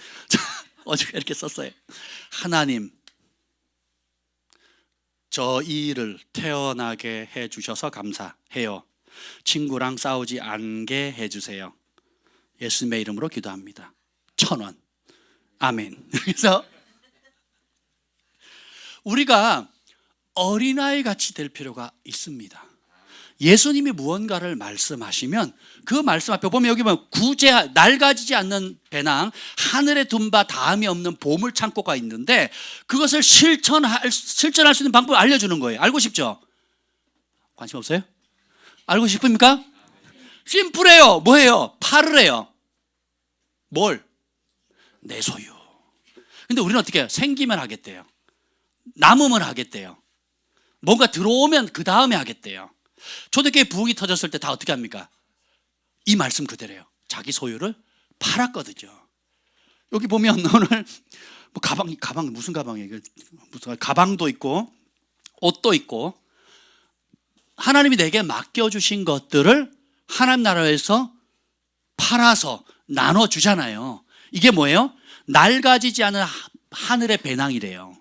어제 이렇게 썼어요. 하나님, 저 이를 태어나게 해주셔서 감사해요. 친구랑 싸우지 않게 해주세요. 예수님의 이름으로 기도합니다. 1,000원. 아멘. 그래서 우리가 어린아이 같이 될 필요가 있습니다. 예수님이 무언가를 말씀하시면 그 말씀 앞에 보면, 여기 보면 낡아지지 않는 배낭, 하늘에 둔 바 다함이 없는 보물 창고가 있는데 그것을 실천할 수 있는 방법을 알려주는 거예요. 알고 싶죠? 관심 없어요? 알고 싶습니까? 심플해요. 뭐예요? 팔으래요. 뭘? 내 소유. 근데 우리는 어떻게 해요? 생기면 하겠대요. 남으면 하겠대요. 뭔가 들어오면 그 다음에 하겠대요. 초대교회 부흥이 터졌을 때 다 어떻게 합니까? 이 말씀 그대로예요. 자기 소유를 팔았거든요. 여기 보면 오늘 가방 무슨 가방이에요? 무슨 가방도 있고 옷도 있고, 하나님이 내게 맡겨주신 것들을 하나님 나라에서 팔아서 나눠주잖아요. 이게 뭐예요? 낡아지지 않은 하늘의 배낭이래요.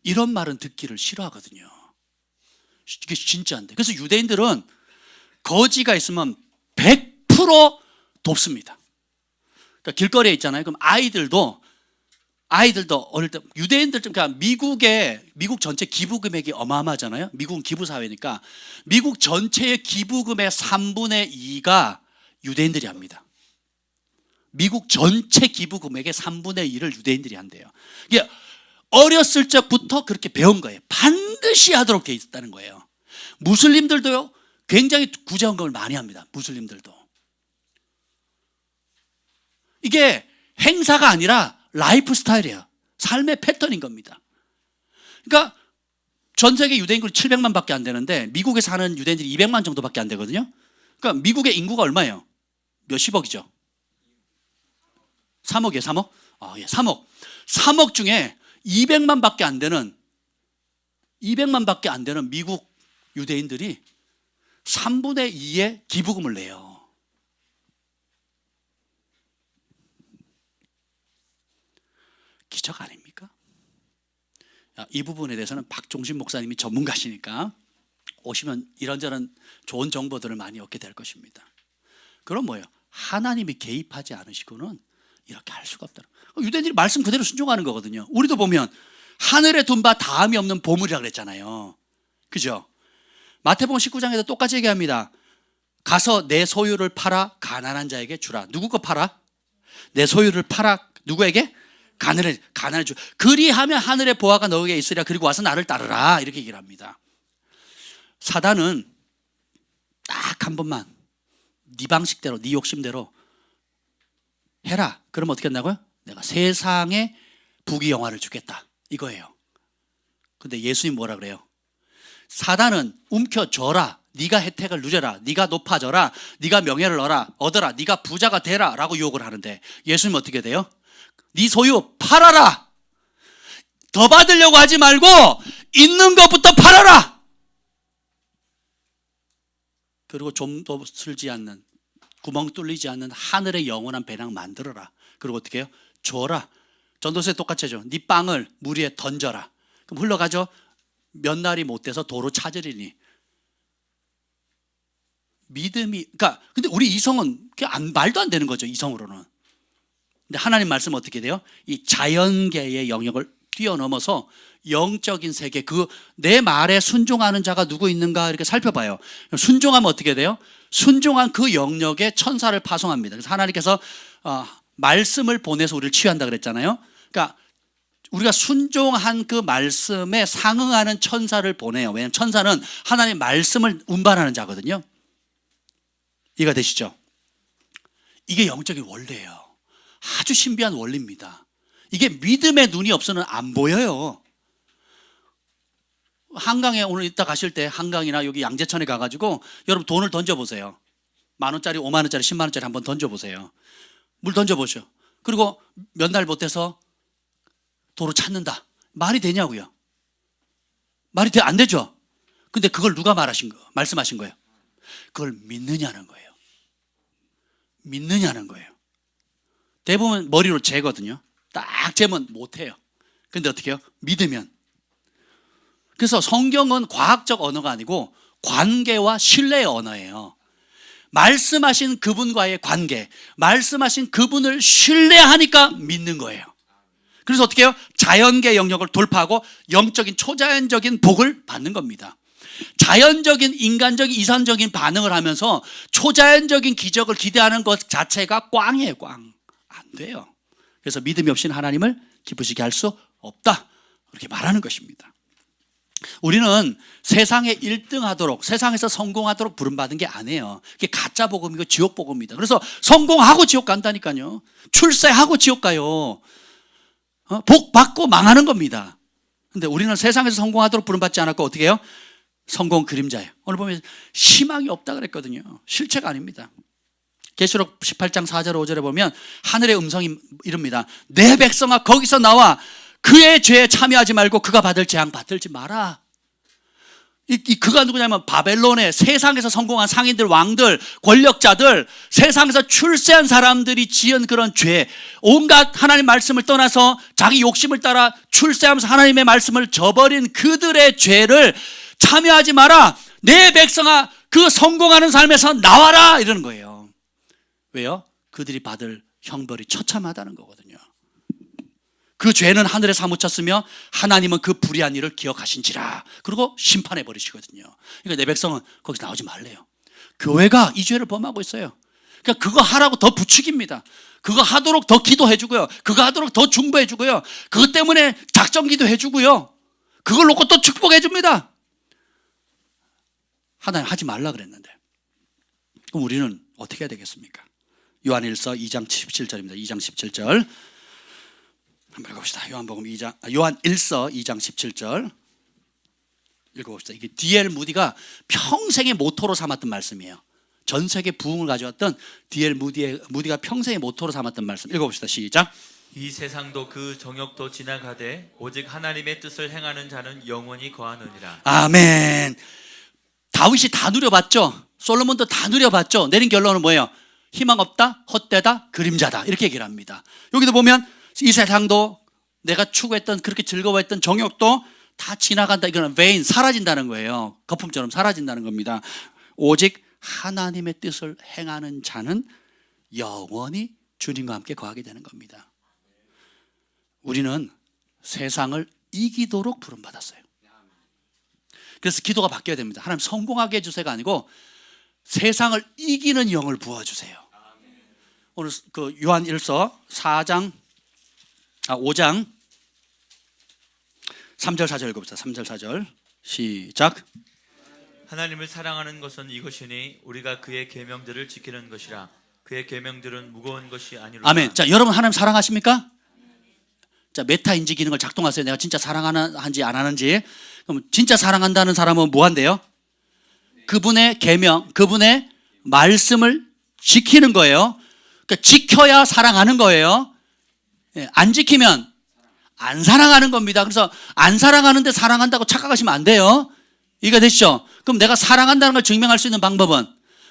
이런 말은 듣기를 싫어하거든요. 이게 진짜인데. 그래서 유대인들은 거지가 있으면 100% 돕습니다. 그러니까 길거리에 있잖아요. 그럼 아이들도 어릴 때 유대인들, 그러니까 미국 전체 기부 금액이 어마어마하잖아요. 미국은 기부 사회니까 미국 전체의 기부금의 3분의 2가 유대인들이 합니다. 미국 전체 기부 금액의 3분의 1을 유대인들이 한대요. 이게 어렸을 적부터 그렇게 배운 거예요. 반드시 하도록 돼 있다는 거예요. 무슬림들도요, 굉장히 구제헌금을 많이 합니다. 무슬림들도. 이게 행사가 아니라 라이프 스타일이에요. 삶의 패턴인 겁니다. 그러니까 전 세계 유대인들이 700만 밖에 안 되는데 미국에 사는 유대인들이 200만 정도밖에 안 되거든요. 그러니까 미국의 인구가 얼마예요? 몇십억이죠? 3억이에요, 3억? 예, 3억. 3억 중에 200만 밖에 안 되는 200만밖에 안 되는 미국 유대인들이 3분의 2의 기부금을 내요. 기적 아닙니까? 이 부분에 대해서는 박종신 목사님이 전문가시니까 오시면 이런저런 좋은 정보들을 많이 얻게 될 것입니다. 그럼 뭐예요? 하나님이 개입하지 않으시고는 이렇게 할 수가 없다. 유대인들이 말씀 그대로 순종하는 거거든요. 우리도 보면 하늘에 둔 바 다함이 없는 보물이라고 그랬잖아요. 그죠? 마태복음 19장에도 똑같이 얘기합니다. 가서 내 소유를 팔아 가난한 자에게 주라. 누구 거 팔아? 내 소유를 팔아 누구에게? 가난해 주. 그리하면 하늘의 보화가 너에게 있으리라. 그리고 와서 나를 따르라. 이렇게 얘기를 합니다. 사단은 딱 한 번만 네 방식대로 네 욕심대로 해라. 그럼 어떻게 한다고요? 내가 세상에 부귀영화를 주겠다. 이거예요. 근데 예수님 뭐라 그래요? 사단은 움켜줘라. 네가 혜택을 누려라. 네가 높아져라. 네가 명예를 얻어라. 네가 부자가 되라 라고 유혹을 하는데 예수님 어떻게 돼요? 네 소유 팔아라. 더 받으려고 하지 말고 있는 것부터 팔아라. 그리고 좀도 슬지 않는, 구멍 뚫리지 않는 하늘의 영원한 배낭 만들어라. 그리고 어떻게 해요? 줘라. 전도서에 똑같이 하죠. 네 빵을 물 위에 던져라. 그럼 흘러가죠. 몇 날이 못 돼서 도로 찾으리니. 믿음이, 그러니까 근데 우리 이성은 그냥 말도 안 되는 거죠. 이성으로는. 근데 하나님 말씀 어떻게 돼요? 이 자연계의 영역을 뛰어넘어서 영적인 세계, 그 내 말에 순종하는 자가 누구 있는가 이렇게 살펴봐요. 순종하면 어떻게 돼요? 순종한 그 영역에 천사를 파송합니다. 그래서 하나님께서 말씀을 보내서 우리를 치유한다 그랬잖아요. 그러니까 우리가 순종한 그 말씀에 상응하는 천사를 보내요. 왜냐하면 천사는 하나님의 말씀을 운반하는 자거든요. 이해가 되시죠? 이게 영적인 원리예요. 아주 신비한 원리입니다. 이게 믿음의 눈이 없으면 안 보여요. 한강에 오늘 이따 가실 때 한강이나 여기 양재천에 가가지고 여러분 돈을 던져보세요. 10,000원짜리, 50,000원짜리, 100,000원짜리 한번 던져보세요. 물 던져보죠. 그리고 몇 날 못해서 도로 찾는다. 말이 되냐고요? 말이 안 되죠? 근데 그걸 누가 말씀하신 거예요? 그걸 믿느냐는 거예요. 믿느냐는 거예요. 대부분 머리로 재거든요. 딱 재면 못해요. 근데 어떻게 해요? 믿으면. 그래서 성경은 과학적 언어가 아니고 관계와 신뢰의 언어예요. 말씀하신 그분과의 관계, 말씀하신 그분을 신뢰하니까 믿는 거예요. 그래서 어떻게 해요? 자연계 영역을 돌파하고 영적인 초자연적인 복을 받는 겁니다. 자연적인 인간적인 이산적인 반응을 하면서 초자연적인 기적을 기대하는 것 자체가 꽝이에요. 꽝. 안 돼요. 그래서 믿음이 없이는 하나님을 기쁘시게 할 수 없다. 그렇게 말하는 것입니다. 우리는 세상에 1등 하도록, 세상에서 성공하도록 부름받은 게 아니에요. 그게 가짜 복음이고 지옥 복음입니다. 그래서 성공하고 지옥 간다니까요. 출세하고 지옥 가요. 복 받고 망하는 겁니다. 근데 우리는 세상에서 성공하도록 부름받지 않았고 어떻게 해요? 성공 그림자예요. 오늘 보면 희망이 없다 그랬거든요. 실체가 아닙니다. 계시록 18장 4절 5절에 보면 하늘의 음성이 이릅니다. 내 백성아 거기서 나와 그의 죄에 참여하지 말고 그가 받을 재앙 받들지 마라. 그가 누구냐면 바벨론의 세상에서 성공한 상인들, 왕들, 권력자들, 세상에서 출세한 사람들이 지은 그런 죄, 온갖 하나님 말씀을 떠나서 자기 욕심을 따라 출세하면서 하나님의 말씀을 저버린 그들의 죄를 참여하지 마라. 내 백성아 그 성공하는 삶에서 나와라 이러는 거예요. 왜요? 그들이 받을 형벌이 처참하다는 거거든요. 그 죄는 하늘에 사무쳤으며 하나님은 그 불의한 일을 기억하신지라. 그리고 심판해 버리시거든요. 그러니까 내 백성은 거기서 나오지 말래요. 교회가 이 죄를 범하고 있어요. 그러니까 그거 하라고 더 부추깁니다. 그거 하도록 더 기도해 주고요. 그거 하도록 더 중보해 주고요. 그것 때문에 작정 기도해 주고요. 그걸 놓고 또 축복해 줍니다. 하나님 하지 말라 그랬는데. 그럼 우리는 어떻게 해야 되겠습니까? 요한일서 2장 17절입니다. 2장 17절. 한번 읽어봅시다. 요한일서 2장 17절 읽어봅시다. 이게 D.L. 무디가 평생의 모토로 삼았던 말씀이에요. 전 세계 부흥을 가져왔던 D.L. 무디가 평생의 모토로 삼았던 말씀. 읽어봅시다. 시작. 이 세상도 그 정욕도 지나가되 오직 하나님의 뜻을 행하는 자는 영원히 거하느니라. 아멘. 다윗이 다 누려봤죠. 솔로몬도 다 누려봤죠. 내린 결론은 뭐예요? 희망 없다, 헛되다, 그림자다, 이렇게 얘기를 합니다. 여기도 보면 이 세상도 내가 추구했던, 그렇게 즐거워했던 정욕도 다 지나간다. 이거는 vain, 사라진다는 거예요. 거품처럼 사라진다는 겁니다. 오직 하나님의 뜻을 행하는 자는 영원히 주님과 함께 거하게 되는 겁니다. 우리는 세상을 이기도록 부름받았어요. 그래서 기도가 바뀌어야 됩니다. 하나님 성공하게 해주세요가 아니고 세상을 이기는 영을 부어주세요. 오늘 그 요한 1서 5장 3절 4절 읽어봅시다. 3절 4절 시작. 하나님을 사랑하는 것은 이것이니 우리가 그의 계명들을 지키는 것이라. 그의 계명들은 무거운 것이 아니로다. 아멘. 자, 여러분 하나님 사랑하십니까? 자, 메타 인지 기능을 작동하세요. 내가 진짜 사랑하는지 안 하는지. 그럼 진짜 사랑한다는 사람은 뭐 한대요? 그분의 계명, 그분의 말씀을 지키는 거예요. 그러니까 지켜야 사랑하는 거예요. 안 지키면 안 사랑하는 겁니다. 그래서 안 사랑하는데 사랑한다고 착각하시면 안 돼요. 이해가 되시죠? 그럼 내가 사랑한다는 걸 증명할 수 있는 방법은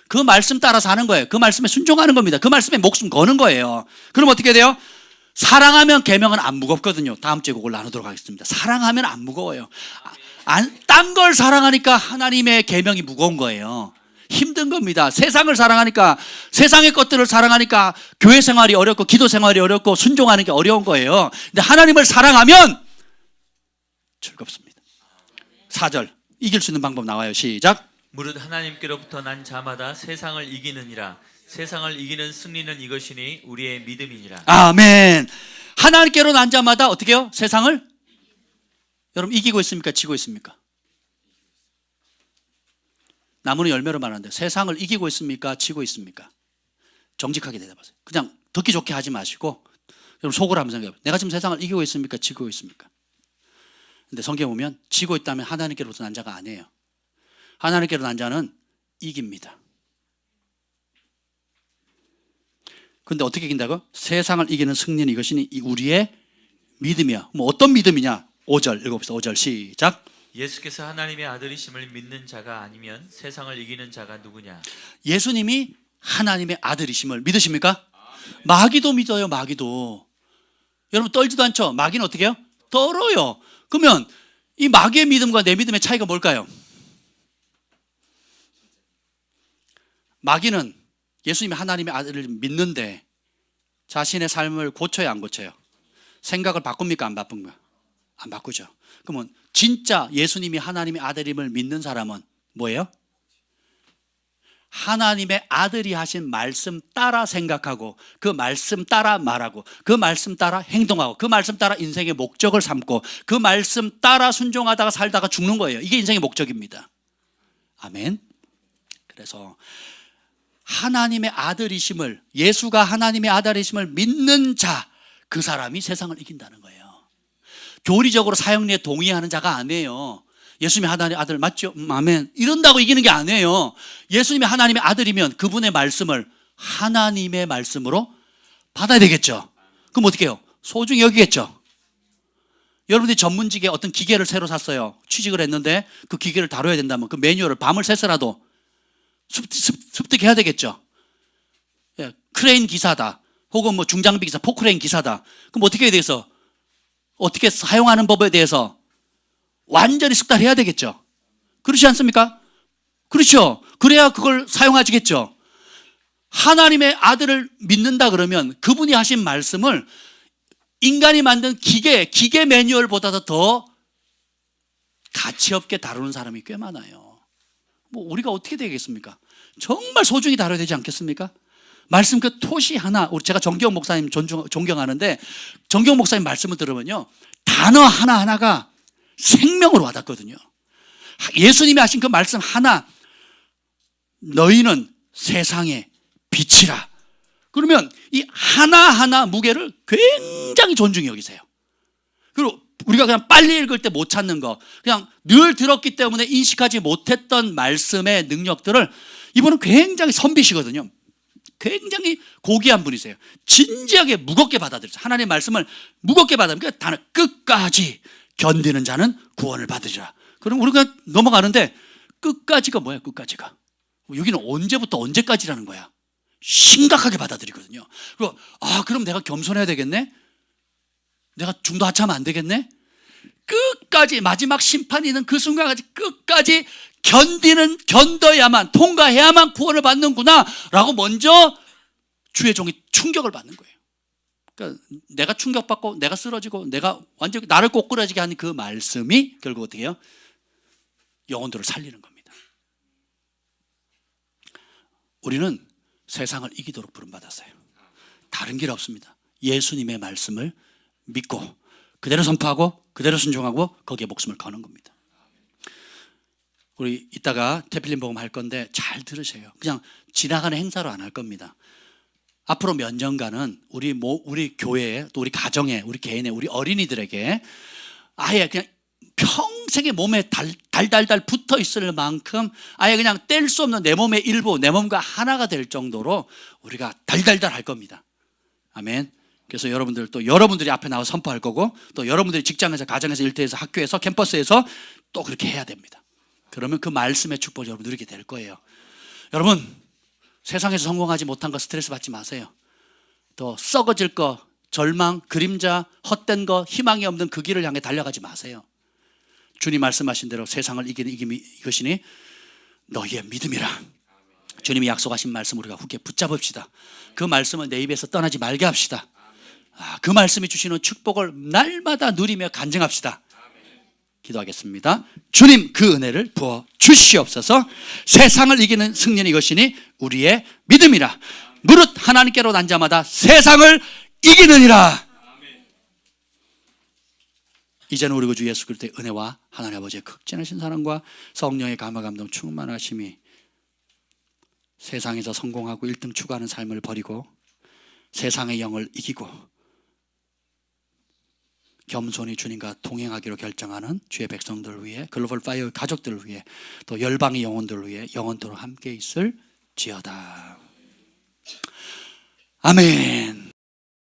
그 말씀 따라 사는 거예요. 그 말씀에 순종하는 겁니다. 그 말씀에 목숨 거는 거예요. 그럼 어떻게 돼요? 사랑하면 계명은 안 무겁거든요. 다음 주에 그걸 나누도록 하겠습니다. 사랑하면 안 무거워요. 딴 걸 사랑하니까 하나님의 계명이 무거운 거예요. 힘든 겁니다. 세상을 사랑하니까, 세상의 것들을 사랑하니까 교회 생활이 어렵고 기도 생활이 어렵고 순종하는 게 어려운 거예요. 근데 하나님을 사랑하면 즐겁습니다. 4절 이길 수 있는 방법 나와요. 시작. 무릇 하나님께로부터 난 자마다 세상을 이기느니라. 세상을 이기는 승리는 이것이니 우리의 믿음이니라. 아멘. 하나님께로 난 자마다 어떻게 해요? 세상을 여러분 이기고 있습니까? 지고 있습니까? 나무는 열매로 말하는데 세상을 이기고 있습니까? 지고 있습니까? 정직하게 대답하세요. 그냥 듣기 좋게 하지 마시고 여러분 속으로 한번 생각해봐요. 내가 지금 세상을 이기고 있습니까? 지고 있습니까? 근데 성경에 보면 지고 있다면 하나님께로부터 난 자가 아니에요. 하나님께로 난 자는 이깁니다. 근데 어떻게 이긴다고? 세상을 이기는 승리는 이것이니 우리의 믿음이야. 뭐 어떤 믿음이냐? 5절 읽어봅시다. 5절 시작. 예수께서 하나님의 아들이심을 믿는 자가 아니면 세상을 이기는 자가 누구냐? 예수님이 하나님의 아들이심을 믿으십니까? 마귀도 믿어요. 마귀도. 여러분 떨지도 않죠? 마귀는 어떻게 해요? 떨어요. 그러면 이 마귀의 믿음과 내 믿음의 차이가 뭘까요? 마귀는 예수님이 하나님의 아들을 믿는데 자신의 삶을 고쳐야 안 고쳐요? 생각을 바꿉니까? 안 바꿉니까? 안 바꾸죠. 그러면 진짜 예수님이 하나님의 아들임을 믿는 사람은 뭐예요? 하나님의 아들이 하신 말씀 따라 생각하고 그 말씀 따라 말하고 그 말씀 따라 행동하고 그 말씀 따라 인생의 목적을 삼고 그 말씀 따라 순종하다가 살다가 죽는 거예요. 이게 인생의 목적입니다. 아멘. 그래서 하나님의 아들이심을, 예수가 하나님의 아들이심을 믿는 자, 그 사람이 세상을 이긴다는 거예요. 교리적으로 사형리에 동의하는 자가 아니에요. 예수님이 하나님의 아들 맞죠? 아멘. 이런다고 이기는 게 아니에요. 예수님이 하나님의 아들이면 그분의 말씀을 하나님의 말씀으로 받아야 되겠죠. 그럼 어떻게 해요? 소중히 여기겠죠. 여러분들이 전문직에 어떤 기계를 새로 샀어요. 취직을 했는데 그 기계를 다뤄야 된다면 그 매뉴얼을 밤을 새서라도 습득해야 되겠죠. 예, 크레인 기사다. 혹은 뭐 중장비 기사, 포크레인 기사다. 그럼 어떻게 해야 되겠어? 어떻게 사용하는 법에 대해서 완전히 숙달해야 되겠죠. 그렇지 않습니까? 그렇죠. 그래야 그걸 사용하시겠죠. 하나님의 아들을 믿는다 그러면 그분이 하신 말씀을 인간이 만든 기계 매뉴얼보다도 더 가치 없게 다루는 사람이 꽤 많아요. 뭐 우리가 어떻게 되겠습니까? 정말 소중히 다뤄야 되지 않겠습니까? 말씀 그 토시 하나, 제가 정기영 목사님 존경하는데 정기영 목사님 말씀을 들으면요 단어 하나하나가 생명으로 와닿거든요. 예수님이 하신 그 말씀 하나, 너희는 세상의 빛이라. 그러면 이 하나하나 무게를 굉장히 존중히 여기세요. 그리고 우리가 그냥 빨리 읽을 때 못 찾는 거, 그냥 늘 들었기 때문에 인식하지 못했던 말씀의 능력들을 이분은 굉장히 선비시거든요. 굉장히 고귀한 분이세요. 진지하게 무겁게 받아들였어요. 하나님의 말씀을 무겁게 받아들이니까 단어 끝까지 견디는 자는 구원을 받으리라. 그럼 우리가 넘어가는데 끝까지가 뭐야? 끝까지가 여기는 언제부터 언제까지라는 거야. 심각하게 받아들이거든요. 그리고 그럼 내가 겸손해야 되겠네? 내가 중도 하차하면 안 되겠네? 끝까지 마지막 심판이 있는 그 순간까지 끝까지 견뎌야만, 통과해야만 구원을 받는구나 라고 먼저 주의 종이 충격을 받는 거예요. 그러니까 내가 충격받고 내가 쓰러지고 내가 완전히 나를 꼬꾸라지게 하는 그 말씀이 결국 어떻게 해요? 영혼들을 살리는 겁니다. 우리는 세상을 이기도록 부름받았어요. 다른 길 없습니다. 예수님의 말씀을 믿고 그대로 선포하고 그대로 순종하고 거기에 목숨을 거는 겁니다. 우리 이따가 태필린 복음 할 건데 잘 들으세요. 그냥 지나가는 행사로 안 할 겁니다. 앞으로 몇 년간은 우리 교회에 또 우리 가정에 우리 개인에 우리 어린이들에게 아예 그냥 평생의 몸에 달달달 붙어 있을 만큼 아예 그냥 뗄 수 없는 내 몸의 일부, 내 몸과 하나가 될 정도로 우리가 달달달 할 겁니다. 아멘. 그래서 여러분들이 앞에 나와 선포할 거고 또 여러분들이 직장에서, 가정에서, 일터에서, 학교에서, 캠퍼스에서 또 그렇게 해야 됩니다. 그러면 그 말씀의 축복을 여러분 누리게 될 거예요. 여러분, 세상에서 성공하지 못한 거 스트레스 받지 마세요. 또 썩어질 거, 절망, 그림자, 헛된 거, 희망이 없는 그 길을 향해 달려가지 마세요. 주님 말씀하신 대로 세상을 이기는 이김이 이것이니 너희의 믿음이라. 주님이 약속하신 말씀 우리가 굳게 붙잡읍시다. 그 말씀은 내 입에서 떠나지 말게 합시다. 그 말씀이 주시는 축복을 날마다 누리며 간증합시다. 기도하겠습니다. 주님, 그 은혜를 부어 주시옵소서. 세상을 이기는 승리는 이것이니 우리의 믿음이라. 무릇 하나님께로 난 자마다 세상을 이기느니라. 이제는 우리 구주 예수 그리스도의 은혜와 하나님 아버지의 극진하신 사랑과 성령의 감화 감동 충만하심이 세상에서 성공하고 1등 추구하는 삶을 버리고 세상의 영을 이기고 겸손히 주님과 동행하기로 결정하는 주의 백성들을 위해, 글로벌 파이어 가족들을 위해, 또 열방의 영혼들을 위해 영원토록 함께 있을 지어다. 아멘.